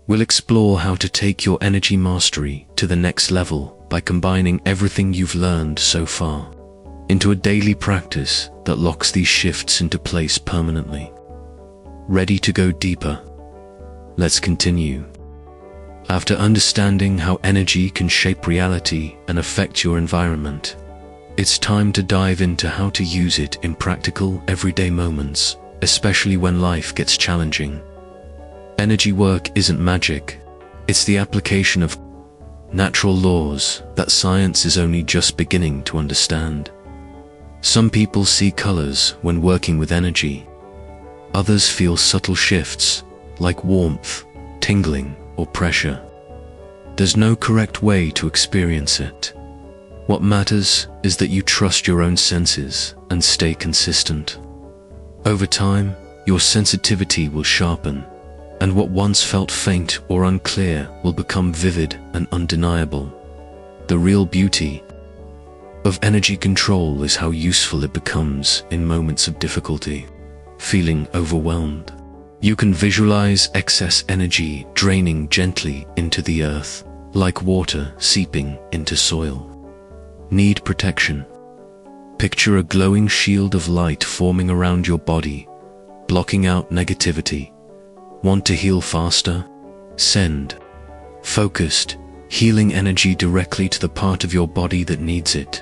We'll explore how to take your energy mastery to the next level by combining everything you've learned so far into a daily practice that locks these shifts into place permanently. Ready to go deeper? Let's continue. After understanding how energy can shape reality and affect your environment, it's time to dive into how to use it in practical, everyday moments, especially when life gets challenging. Energy work isn't magic. It's the application of natural laws that science is only just beginning to understand. Some people see colors when working with energy. Others feel subtle shifts, like warmth, tingling, or pressure. There's no correct way to experience it. What matters is that you trust your own senses and stay consistent. Over time, your sensitivity will sharpen, and what once felt faint or unclear will become vivid and undeniable. The real beauty of energy control is how useful it becomes in moments of difficulty. Feeling overwhelmed, you can visualize excess energy draining gently into the earth, like water seeping into soil. Need protection? Picture a glowing shield of light forming around your body, blocking out negativity. Want to heal faster? Send focused, healing energy directly to the part of your body that needs it,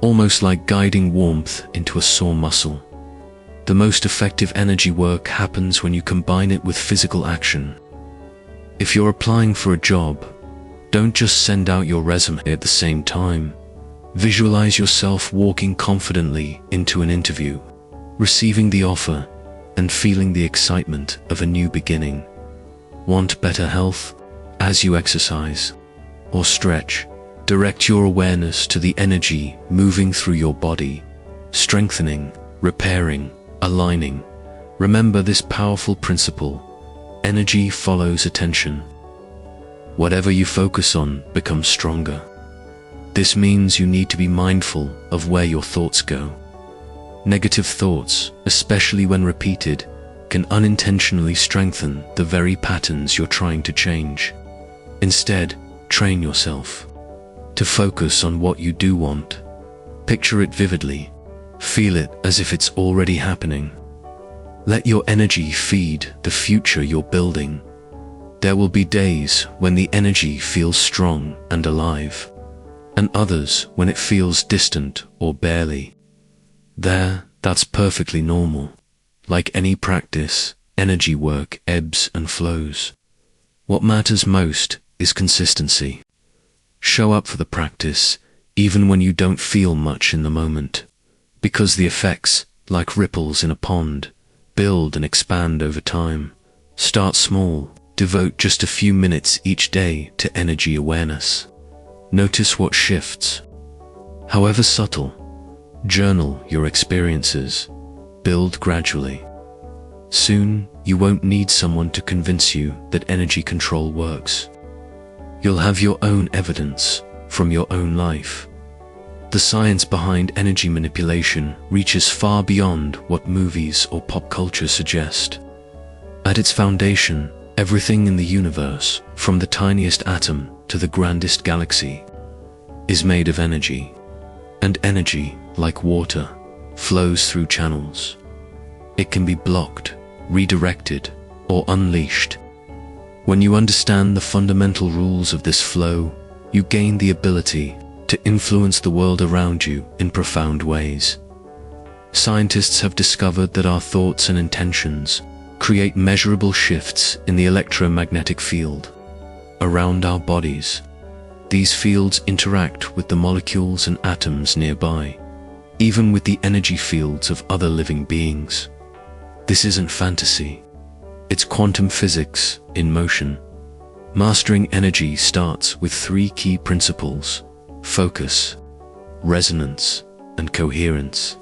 almost like guiding warmth into a sore muscle. The most effective energy work happens when you combine it with physical action. If you're applying for a job, don't just send out your resume at the same time. Visualize yourself walking confidently into an interview, receiving the offer, and feeling the excitement of a new beginning. Want better health? As you exercise or stretch, direct your awareness to the energy moving through your body, strengthening, repairing, aligning. Remember this powerful principle: energy follows attention. Whatever you focus on becomes stronger. This means you need to be mindful of where your thoughts go. Negative thoughts, especially when repeated, can unintentionally strengthen the very patterns you're trying to change. Instead, train yourself to focus on what you do want. Picture it vividly. Feel it as if it's already happening. Let your energy feed the future you're building. There will be days when the energy feels strong and alive, and others when it feels distant or barely. That's perfectly normal. Like any practice, energy work ebbs and flows. What matters most is consistency. Show up for the practice, even when you don't feel much in the moment, because the effects, like ripples in a pond, build and expand over time. Start small. Devote just a few minutes each day to energy awareness. Notice what shifts, however subtle. Journal your experiences. Build gradually. Soon, you won't need someone to convince you that energy control works. You'll have your own evidence from your own life. The science behind energy manipulation reaches far beyond what movies or pop culture suggest. At its foundation, everything in the universe, from the tiniest atom to the grandest galaxy, is made of energy. And energy, like water, flows through channels. It can be blocked, redirected, or unleashed. When you understand the fundamental rules of this flow, you gain the ability to influence the world around you in profound ways. Scientists have discovered that our thoughts and intentions create measurable shifts in the electromagnetic field around our bodies. These fields interact with the molecules and atoms nearby, even with the energy fields of other living beings. This isn't fantasy. It's quantum physics in motion. Mastering energy starts with three key principles: focus, resonance, and coherence.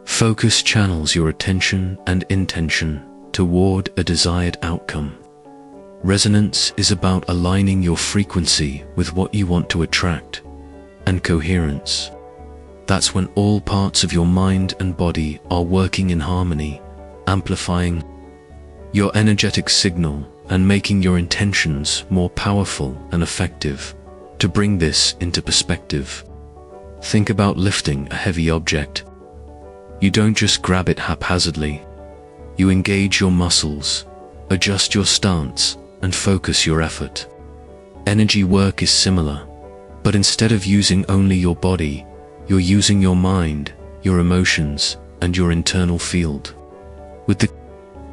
Focus channels your attention and intention toward a desired outcome. Resonance is about aligning your frequency with what you want to attract. And coherence, that's when all parts of your mind and body are working in harmony, amplifying your energetic signal and making your intentions more powerful and effective. To bring this into perspective, think about lifting a heavy object. You don't just grab it haphazardly. You engage your muscles, adjust your stance, and focus your effort. Energy work is similar, but instead of using only your body, you're using your mind, your emotions, and your internal field. With the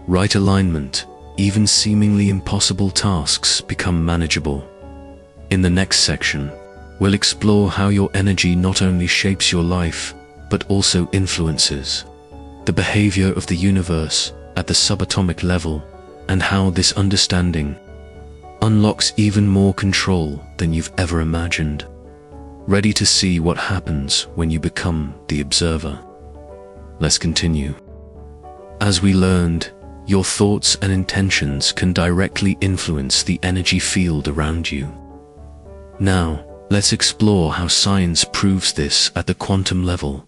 right alignment, even seemingly impossible tasks become manageable. In the next section, we'll explore how your energy not only shapes your life, but also influences the behavior of the universe at the subatomic level, and how this understanding unlocks even more control than you've ever imagined. Ready to see what happens when you become the observer? Let's continue. As we learned, your thoughts and intentions can directly influence the energy field around you. Now, let's explore how science proves this at the quantum level,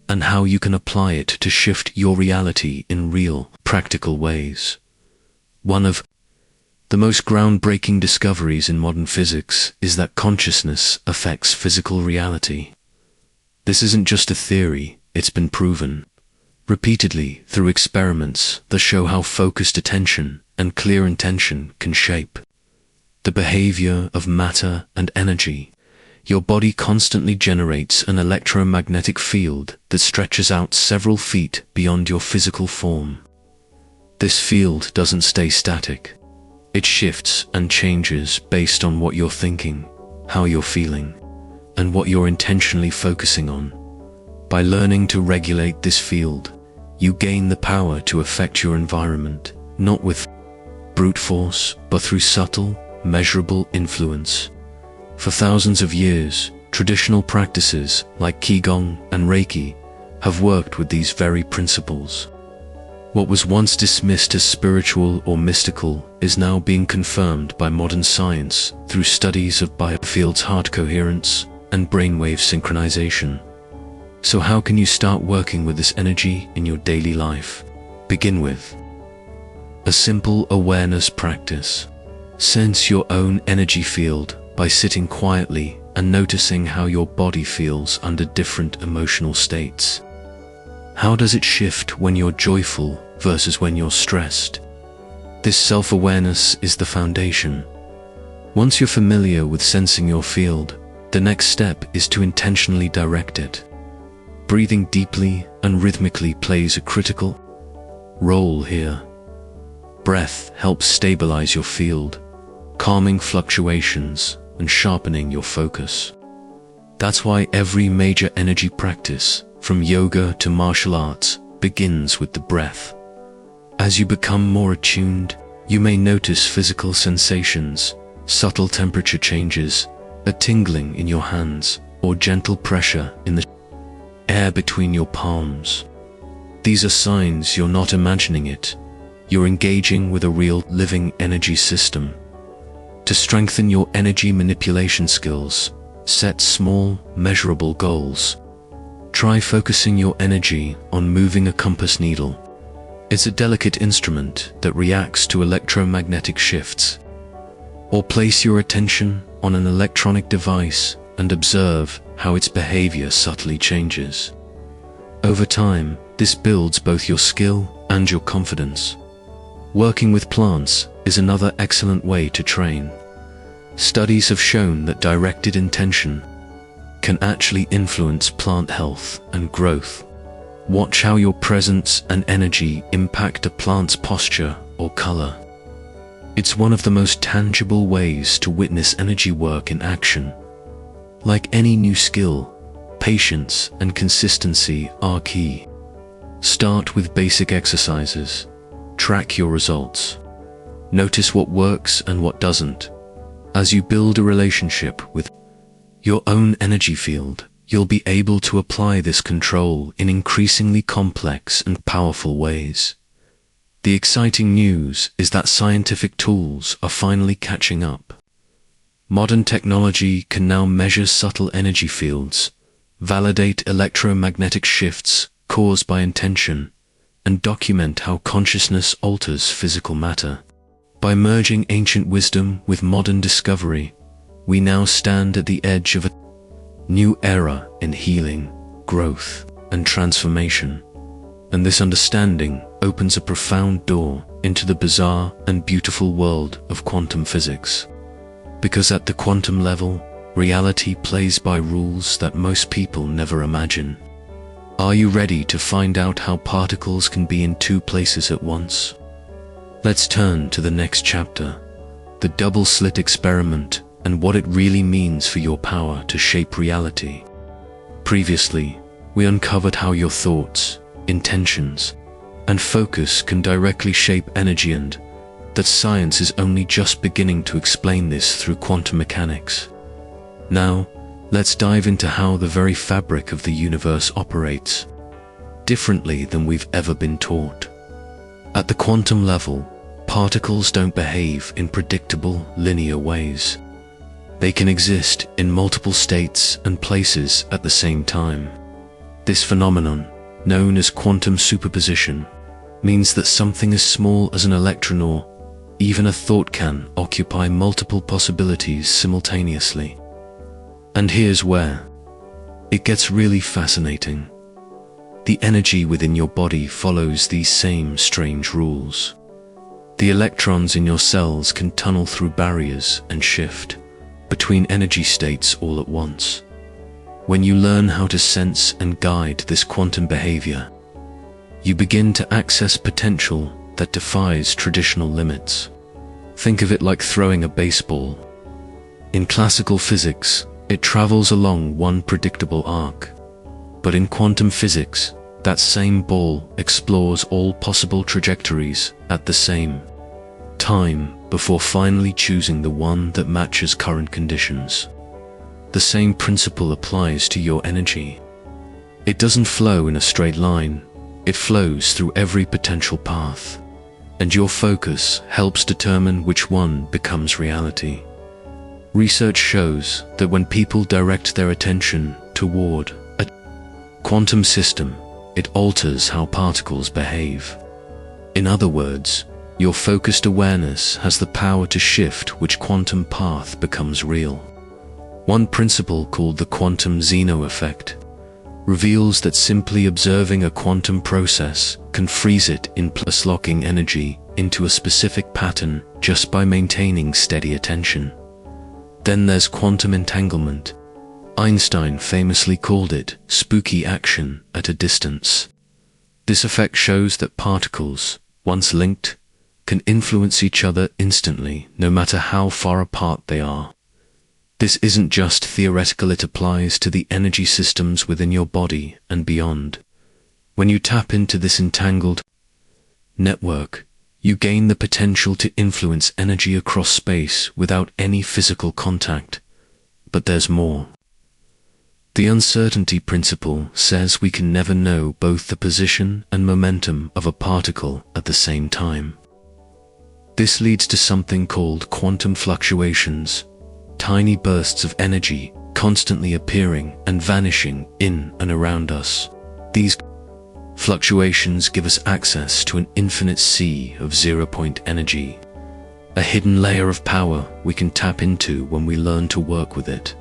and how you can apply it to shift your reality in real, practical ways. One of the most groundbreaking discoveries in modern physics is that consciousness affects physical reality. This isn't just a theory, it's been proven repeatedly through experiments that show how focused attention and clear intention can shape the behavior of matter and energy. Your body constantly generates an electromagnetic field that stretches out several feet beyond your physical form. This field doesn't stay static. It shifts and changes based on what you're thinking, how you're feeling, and what you're intentionally focusing on. By learning to regulate this field, you gain the power to affect your environment, not with brute force, but through subtle, measurable influence. For thousands of years, traditional practices like Qigong and Reiki have worked with these very principles. What was once dismissed as spiritual or mystical is now being confirmed by modern science through studies of biofields, heart coherence, and brainwave synchronization. So how can you start working with this energy in your daily life? Begin with a simple awareness practice. Sense your own energy field by sitting quietly and noticing how your body feels under different emotional states. How does it shift when you're joyful versus when you're stressed? This self-awareness is the foundation. Once you're familiar with sensing your field, the next step is to intentionally direct it. Breathing deeply and rhythmically plays a critical role here. Breath helps stabilize your field, calming fluctuations and sharpening your focus. That's why every major energy practice, from yoga to martial arts, begins with the breath. As you become more attuned, you may notice physical sensations, subtle temperature changes, a tingling in your hands, or gentle pressure in the air between your palms. These are signs you're not imagining it. You're engaging with a real, living energy system. To strengthen your energy manipulation skills, set small, measurable goals. Try focusing your energy on moving a compass needle. It's a delicate instrument that reacts to electromagnetic shifts. Or place your attention on an electronic device and observe how its behavior subtly changes. Over time, this builds both your skill and your confidence. Working with plants is another excellent way to train. Studies have shown that directed intention can actually influence plant health and growth. Watch how your presence and energy impact a plant's posture or color. It's one of the most tangible ways to witness energy work in action. Like any new skill, patience and consistency are key. Start with basic exercises. Track your results. Notice what works and what doesn't. As you build a relationship with your own energy field, you'll be able to apply this control in increasingly complex and powerful ways. The exciting news is that scientific tools are finally catching up. Modern technology can now measure subtle energy fields, validate electromagnetic shifts caused by intention, and document how consciousness alters physical matter. By merging ancient wisdom with modern discovery, we now stand at the edge of a new era in healing, growth, and transformation. And this understanding opens a profound door into the bizarre and beautiful world of quantum physics. Because at the quantum level, reality plays by rules that most people never imagine. Are you ready to find out how particles can be in two places at once? Let's turn to the next chapter, the double-slit experiment and what it really means for your power to shape reality. Previously, we uncovered how your thoughts, intentions, and focus can directly shape energy, and that science is only just beginning to explain this through quantum mechanics. Now, let's dive into how the very fabric of the universe operates differently than we've ever been taught. At the quantum level, particles don't behave in predictable, linear ways. They can exist in multiple states and places at the same time. This phenomenon, known as quantum superposition, means that something as small as an electron or even a thought can occupy multiple possibilities simultaneously. And here's where it gets really fascinating. The energy within your body follows these same strange rules. The electrons in your cells can tunnel through barriers and shift between energy states all at once. When you learn how to sense and guide this quantum behavior, you begin to access potential that defies traditional limits. Think of it like throwing a baseball. In classical physics, it travels along one predictable arc. But in quantum physics, that same ball explores all possible trajectories at the same time before finally choosing the one that matches current conditions. The same principle applies to your energy. It doesn't flow in a straight line, it flows through every potential path. And your focus helps determine which one becomes reality. Research shows that when people direct their attention toward a quantum system, it alters how particles behave. In other words, your focused awareness has the power to shift which quantum path becomes real. One principle called the quantum Zeno effect reveals that simply observing a quantum process can freeze it in place, locking energy into a specific pattern just by maintaining steady attention. Then there's quantum entanglement. Einstein famously called it spooky action at a distance. This effect shows that particles, once linked, can influence each other instantly, no matter how far apart they are. This isn't just theoretical, it applies to the energy systems within your body and beyond. When you tap into this entangled network, you gain the potential to influence energy across space without any physical contact. But there's more. The uncertainty principle says we can never know both the position and momentum of a particle at the same time. This leads to something called quantum fluctuations, tiny bursts of energy constantly appearing and vanishing in and around us. These fluctuations give us access to an infinite sea of zero-point energy, a hidden layer of power we can tap into when we learn to work with it.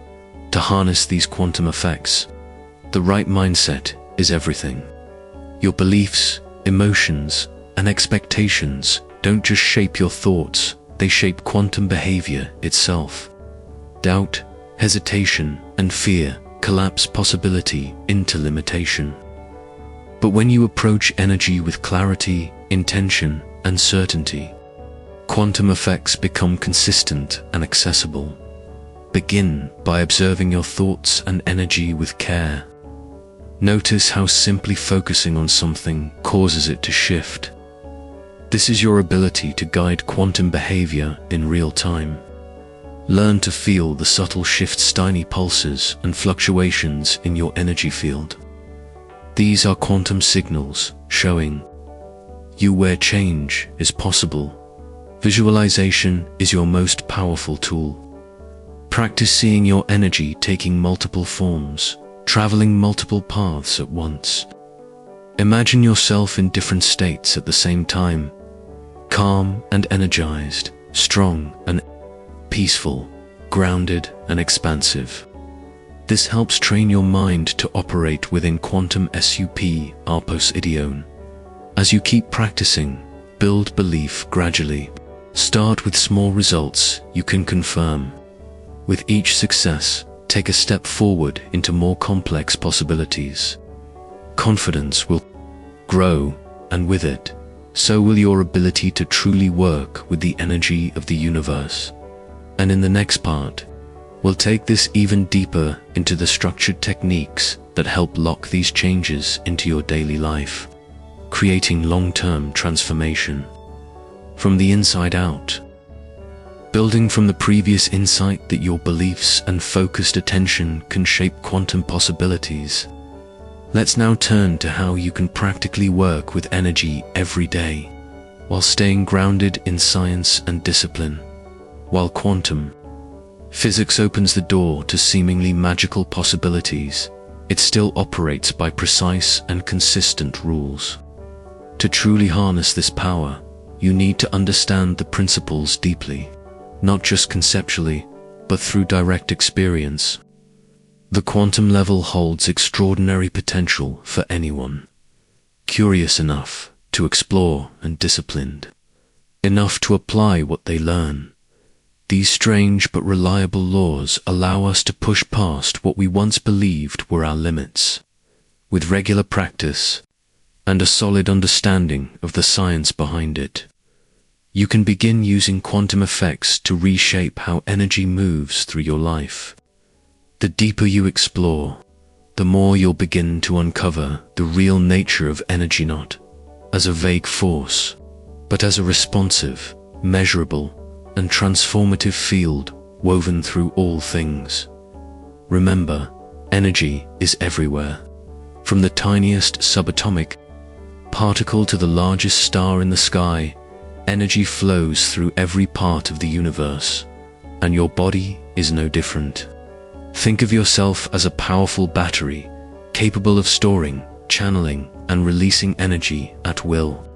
To harness these quantum effects, the right mindset is everything. Your beliefs, emotions, and expectations don't just shape your thoughts, they shape quantum behavior itself. Doubt, hesitation, and fear collapse possibility into limitation. But when you approach energy with clarity, intention, and certainty, quantum effects become consistent and accessible. Begin by observing your thoughts and energy with care. Notice how simply focusing on something causes it to shift. This is your ability to guide quantum behavior in real time. Learn to feel the subtle shifts, tiny pulses, and fluctuations in your energy field. These are quantum signals showing you where change is possible. Visualization is your most powerful tool. Practice seeing your energy taking multiple forms, traveling multiple paths at once. Imagine yourself in different states at the same time, calm and energized, strong and peaceful, grounded and expansive. This helps train your mind to operate within quantum SUP Arpos Idion. As you keep practicing, build belief gradually. Start with small results you can confirm. With each success, take a step forward into more complex possibilities. Confidence will grow, and with it, so will your ability to truly work with the energy of the universe. And in the next part, we'll take this even deeper into the structured techniques that help lock these changes into your daily life, creating long-term transformation from the inside out. Building from the previous insight that your beliefs and focused attention can shape quantum possibilities, let's now turn to how you can practically work with energy every day, while staying grounded in science and discipline. While quantum physics opens the door to seemingly magical possibilities, it still operates by precise and consistent rules. To truly harness this power, you need to understand the principles deeply, not just conceptually, but through direct experience. The quantum level holds extraordinary potential for anyone curious enough to explore and disciplined enough to apply what they learn. These strange but reliable laws allow us to push past what we once believed were our limits. With regular practice and a solid understanding of the science behind it, you can begin using quantum effects to reshape how energy moves through your life. The deeper you explore, the more you'll begin to uncover the real nature of energy, not as a vague force, but as a responsive, measurable, and transformative field woven through all things. Remember, energy is everywhere. From the tiniest subatomic particle to the largest star in the sky, energy flows through every part of the universe, and your body is no different. Think of yourself as a powerful battery, capable of storing, channeling, and releasing energy at will.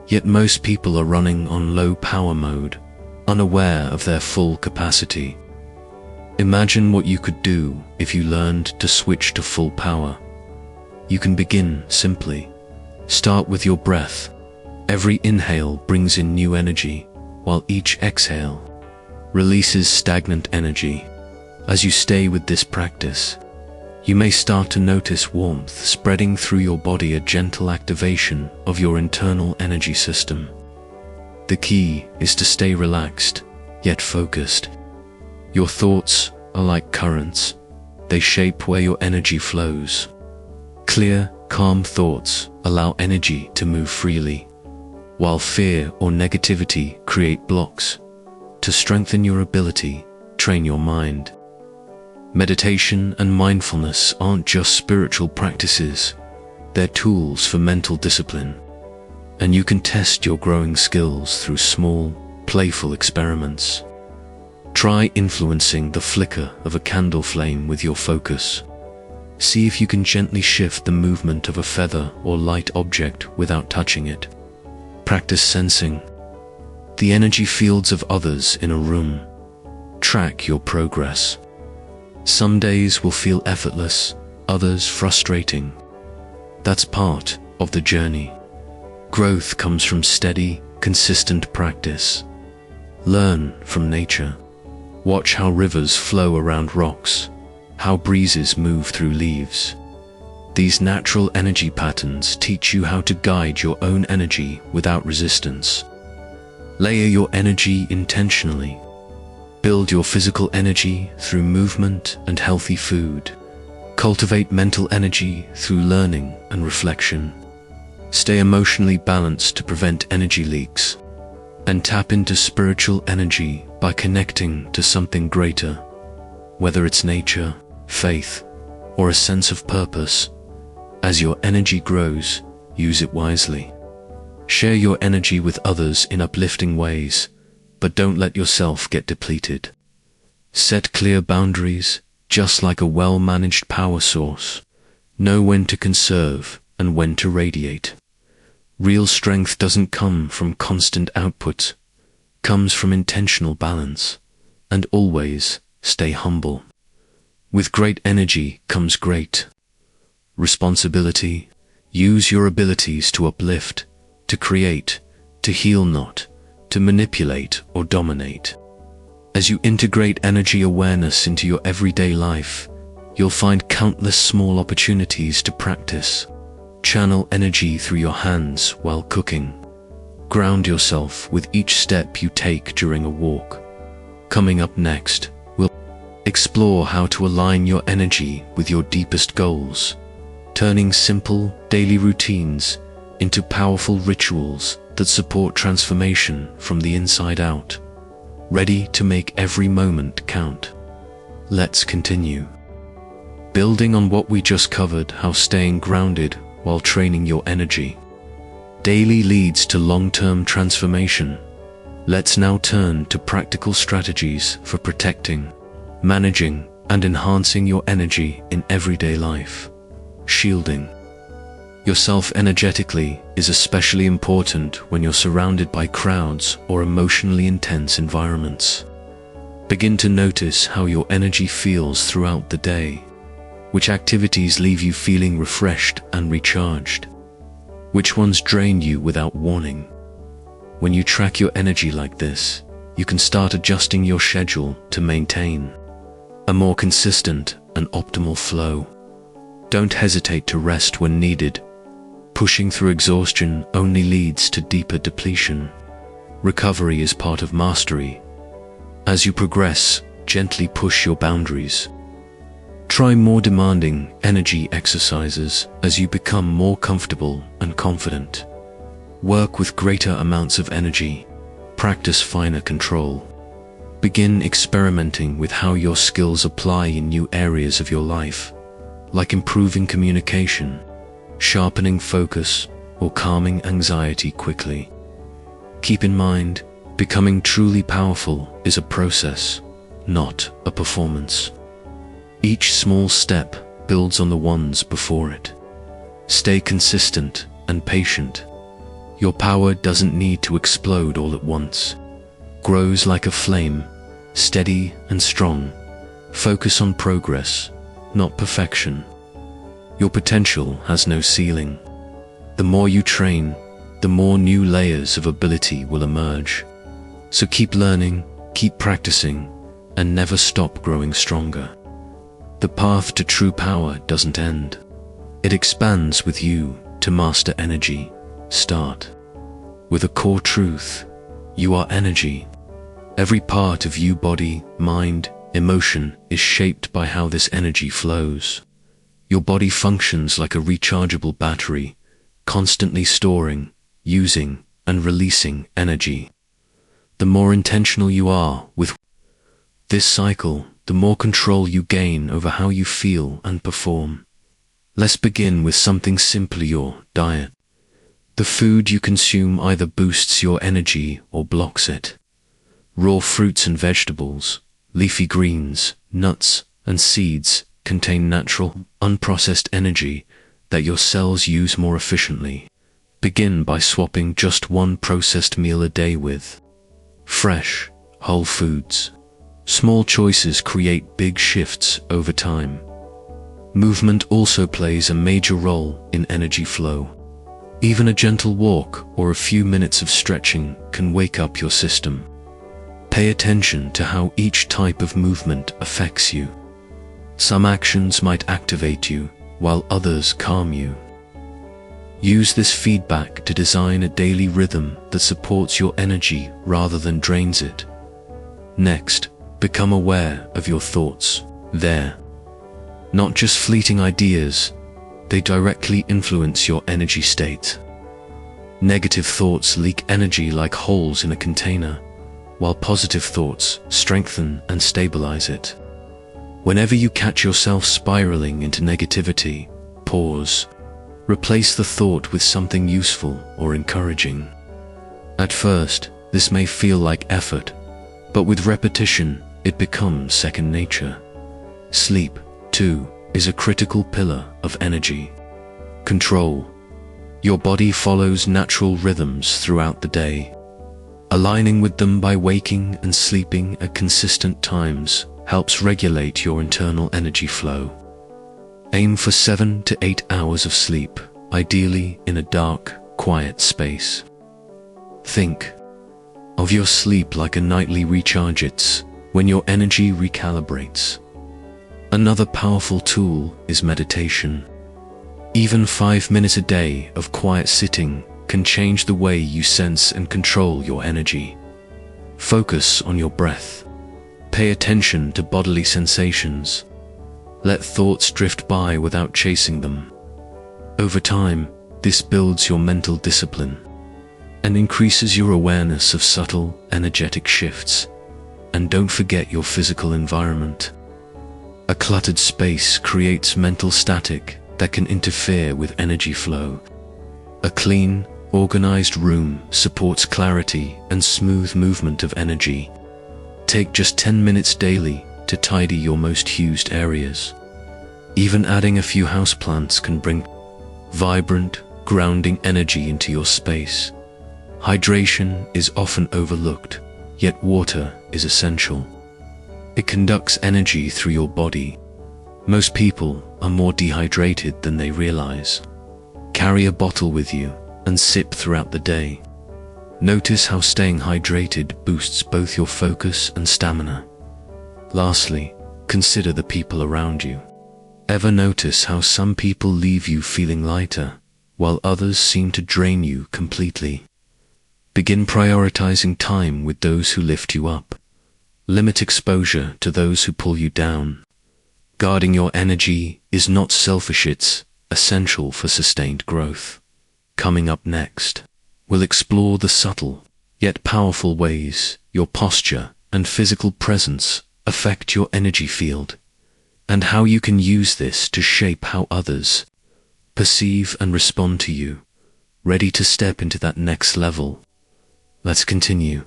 Yet most people are running on low power mode, unaware of their full capacity. Imagine what you could do if you learned to switch to full power. You can begin simply. Start with your breath. Every inhale brings in new energy, while each exhale releases stagnant energy. As you stay with this practice, you may start to notice warmth spreading through your body, a gentle activation of your internal energy system. The key is to stay relaxed, yet focused. Your thoughts are like currents. They shape where your energy flows. Clear, calm thoughts allow energy to move freely, while fear or negativity create blocks. To strengthen your ability, train your mind. Meditation and mindfulness aren't just spiritual practices, they're tools for mental discipline. And you can test your growing skills through small, playful experiments. Try influencing the flicker of a candle flame with your focus. See if you can gently shift the movement of a feather or light object without touching it. Practice sensing the energy fields of others in a room. Track your progress. Some days will feel effortless, others frustrating. That's part of the journey. Growth comes from steady, consistent practice. Learn from nature. Watch how rivers flow around rocks, how breezes move through leaves. These natural energy patterns teach you how to guide your own energy without resistance. Layer your energy intentionally. Build your physical energy through movement and healthy food. Cultivate mental energy through learning and reflection. Stay emotionally balanced to prevent energy leaks. And tap into spiritual energy by connecting to something greater, whether it's nature, faith, or a sense of purpose. As your energy grows, use it wisely. Share your energy with others in uplifting ways, but don't let yourself get depleted. Set clear boundaries, just like a well-managed power source. Know when to conserve and when to radiate. Real strength doesn't come from constant output, comes from intentional balance. And always stay humble. With great energy comes great responsibility. Use your abilities to uplift, to create, to heal, not to manipulate or dominate. As you integrate energy awareness into your everyday life, you'll find countless small opportunities to practice. Channel energy through your hands while cooking. Ground yourself with each step you take during a walk. Coming up next, we'll explore how to align your energy with your deepest goals, turning simple daily routines into powerful rituals that support transformation from the inside out. Ready to make every moment count? Let's continue. Building on what we just covered, how staying grounded while training your energy daily leads to long-term transformation. Let's now turn to practical strategies for protecting, managing, and enhancing your energy in everyday life. Shielding yourself energetically is especially important when you're surrounded by crowds or emotionally intense environments. Begin to notice how your energy feels throughout the day. Which activities leave you feeling refreshed and recharged? Which ones drain you without warning? When you track your energy like this, you can start adjusting your schedule to maintain a more consistent and optimal flow. Don't hesitate to rest when needed. Pushing through exhaustion only leads to deeper depletion. Recovery is part of mastery. As you progress, gently push your boundaries. Try more demanding energy exercises as you become more comfortable and confident. Work with greater amounts of energy. Practice finer control. Begin experimenting with how your skills apply in new areas of your life, like improving communication, sharpening focus, or calming anxiety quickly. Keep in mind, becoming truly powerful is a process, not a performance. Each small step builds on the ones before it. Stay consistent and patient. Your power doesn't need to explode all at once. Grows like a flame, steady and strong. Focus on progress, not perfection. Your potential has no ceiling. The more you train, the more new layers of ability will emerge. So keep learning, keep practicing, and never stop growing stronger. The path to true power doesn't end. It expands with you to master energy. Start with a core truth. You are energy. Every part of you, body, mind, emotion, is shaped by how this energy flows. Your body functions like a rechargeable battery, constantly storing, using, and releasing energy. The more intentional you are with this cycle, the more control you gain over how you feel and perform. Let's begin with something simple: your diet. The food you consume either boosts your energy or blocks it. Raw fruits and vegetables, leafy greens, nuts, and seeds contain natural, unprocessed energy that your cells use more efficiently. Begin by swapping just one processed meal a day with fresh, whole foods. Small choices create big shifts over time. Movement also plays a major role in energy flow. Even a gentle walk or a few minutes of stretching can wake up your system. Pay attention to how each type of movement affects you. Some actions might activate you, while others calm you. Use this feedback to design a daily rhythm that supports your energy rather than drains it. Next, become aware of your thoughts. They're not just fleeting ideas, they directly influence your energy state. Negative thoughts leak energy like holes in a container, while positive thoughts strengthen and stabilize it. Whenever you catch yourself spiraling into negativity, pause. Replace the thought with something useful or encouraging. At first, this may feel like effort, but with repetition, it becomes second nature. Sleep, too, is a critical pillar of energy control. Your body follows natural rhythms throughout the day. Aligning with them by waking and sleeping at consistent times helps regulate your internal energy flow. Aim for 7 to 8 hours of sleep, ideally in a dark, quiet space. Think of your sleep like a nightly recharge. It's when your energy recalibrates. Another powerful tool is meditation. Even 5 minutes a day of quiet sitting can change the way you sense and control your energy. Focus on your breath. Pay attention to bodily sensations. Let thoughts drift by without chasing them. Over time, this builds your mental discipline and increases your awareness of subtle, energetic shifts. And don't forget your physical environment. A cluttered space creates mental static that can interfere with energy flow. A clean, organized room supports clarity and smooth movement of energy. Take just 10 minutes daily to tidy your most used areas. Even adding a few houseplants can bring vibrant, grounding energy into your space. Hydration is often overlooked, yet water is essential. It conducts energy through your body. Most people are more dehydrated than they realize. Carry a bottle with you and sip throughout the day. Notice how staying hydrated boosts both your focus and stamina. Lastly, consider the people around you. Ever notice how some people leave you feeling lighter, while others seem to drain you completely? Begin prioritizing time with those who lift you up. Limit exposure to those who pull you down. Guarding your energy is not selfish, it's essential for sustained growth. Coming up next, we'll explore the subtle, yet powerful ways your posture and physical presence affect your energy field, and how you can use this to shape how others perceive and respond to you. Ready to step into that next level? Let's continue.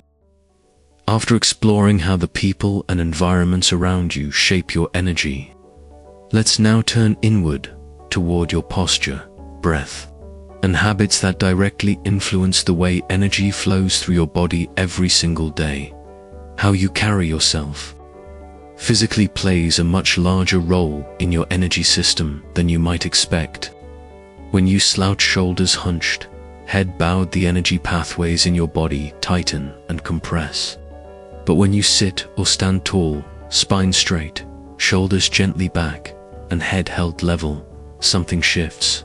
After exploring how the people and environments around you shape your energy, let's now turn inward toward your posture, breath, and habits that directly influence the way energy flows through your body every single day. How you carry yourself physically plays a much larger role in your energy system than you might expect. When you slouch, shoulders hunched, head bowed, the energy pathways in your body tighten and compress. But when you sit or stand tall, spine straight, shoulders gently back, and head held level, something shifts.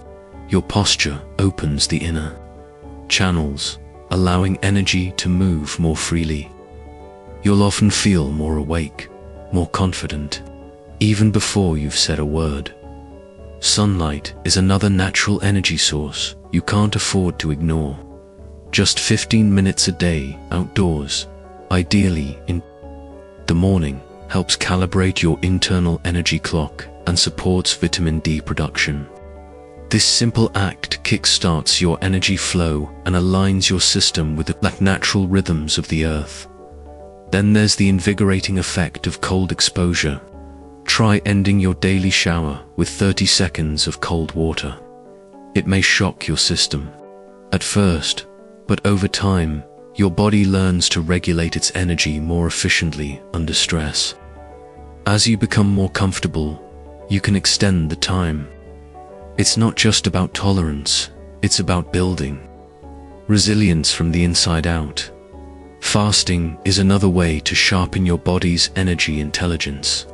Your posture opens the inner channels, allowing energy to move more freely. You'll often feel more awake, more confident, even before you've said a word. Sunlight is another natural energy source you can't afford to ignore. Just 15 minutes a day outdoors, ideally in the morning, helps calibrate your internal energy clock and supports vitamin D production. This simple act kickstarts your energy flow and aligns your system with the natural rhythms of the earth. Then there's the invigorating effect of cold exposure. Try ending your daily shower with 30 seconds of cold water. It may shock your system at first, but over time, your body learns to regulate its energy more efficiently under stress. As you become more comfortable, you can extend the time. It's not just about tolerance, it's about building resilience from the inside out. Fasting is another way to sharpen your body's energy intelligence.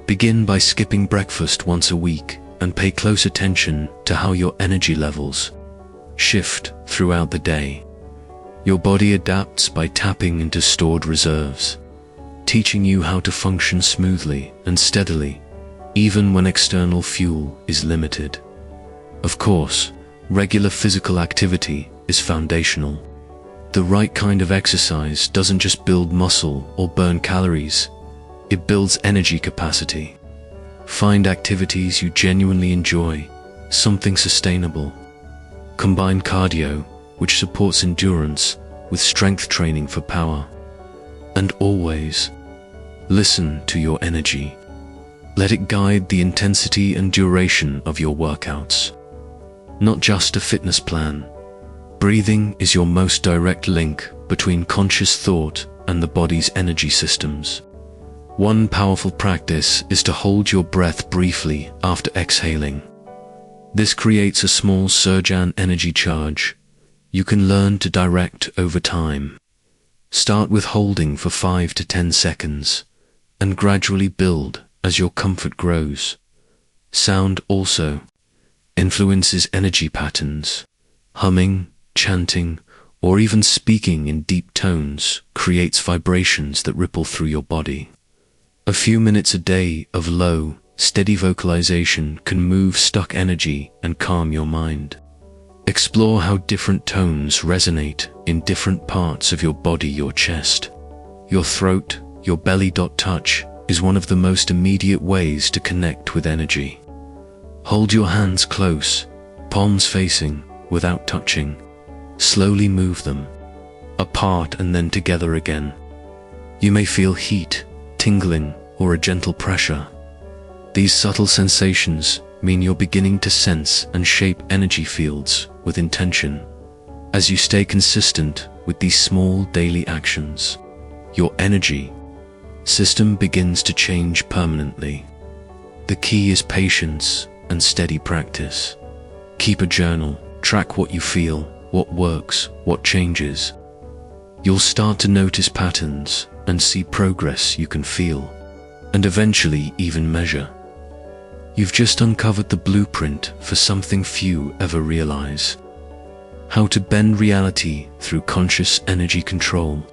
Begin by skipping breakfast once a week, and pay close attention to how your energy levels shift throughout the day. Your body adapts by tapping into stored reserves, teaching you how to function smoothly and steadily, even when external fuel is limited. Of course, regular physical activity is foundational. The right kind of exercise doesn't just build muscle or burn calories, it builds energy capacity. Find activities you genuinely enjoy, something sustainable. Combine cardio, which supports endurance, with strength training for power. And always, listen to your energy. Let it guide the intensity and duration of your workouts. Not just a fitness plan. Breathing is your most direct link between conscious thought and the body's energy systems. One powerful practice is to hold your breath briefly after exhaling. This creates a small surge in energy charge you can learn to direct over time. Start with holding for 5 to 10 seconds and gradually build as your comfort grows. Sound also influences energy patterns. Humming, chanting, or even speaking in deep tones creates vibrations that ripple through your body. A few minutes a day of low, steady vocalization can move stuck energy and calm your mind. Explore how different tones resonate in different parts of your body. Your chest, your throat, your belly. Touch is one of the most immediate ways to connect with energy. Hold your hands close, palms facing, without touching. Slowly move them apart and then together again. You may feel heat, tingling, or a gentle pressure. These subtle sensations mean you're beginning to sense and shape energy fields with intention. As you stay consistent with these small daily actions, your energy system begins to change permanently. The key is patience and steady practice. Keep a journal, track what you feel, what works, what changes. You'll start to notice patterns and see progress you can feel, and eventually even measure. You've just uncovered the blueprint for something few ever realize: how to bend reality through conscious energy control.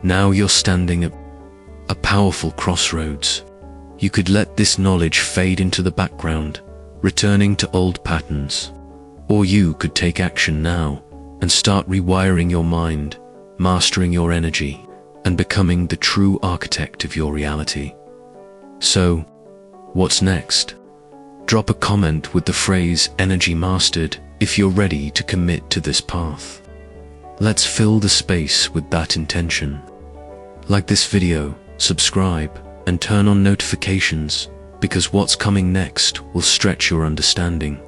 Now you're standing at a powerful crossroads. You could let this knowledge fade into the background, returning to old patterns. Or you could take action now and start rewiring your mind, mastering your energy, and becoming the true architect of your reality. So, what's next? Drop a comment with the phrase "energy mastered" if you're ready to commit to this path. Let's fill the space with that intention. Like this video, subscribe, and turn on notifications, because what's coming next will stretch your understanding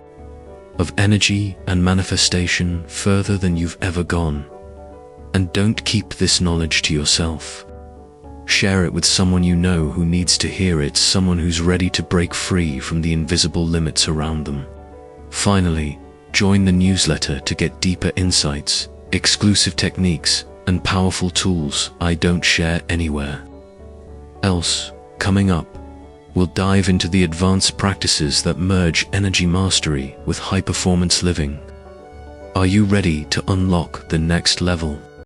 of energy and manifestation further than you've ever gone. And don't keep this knowledge to yourself. Share it with someone you know who needs to hear it, someone who's ready to break free from the invisible limits around them. Finally, join the newsletter to get deeper insights, exclusive techniques, and powerful tools I don't share anywhere else. Coming up, we'll dive into the advanced practices that merge energy mastery with high-performance living. Are you ready to unlock the next level?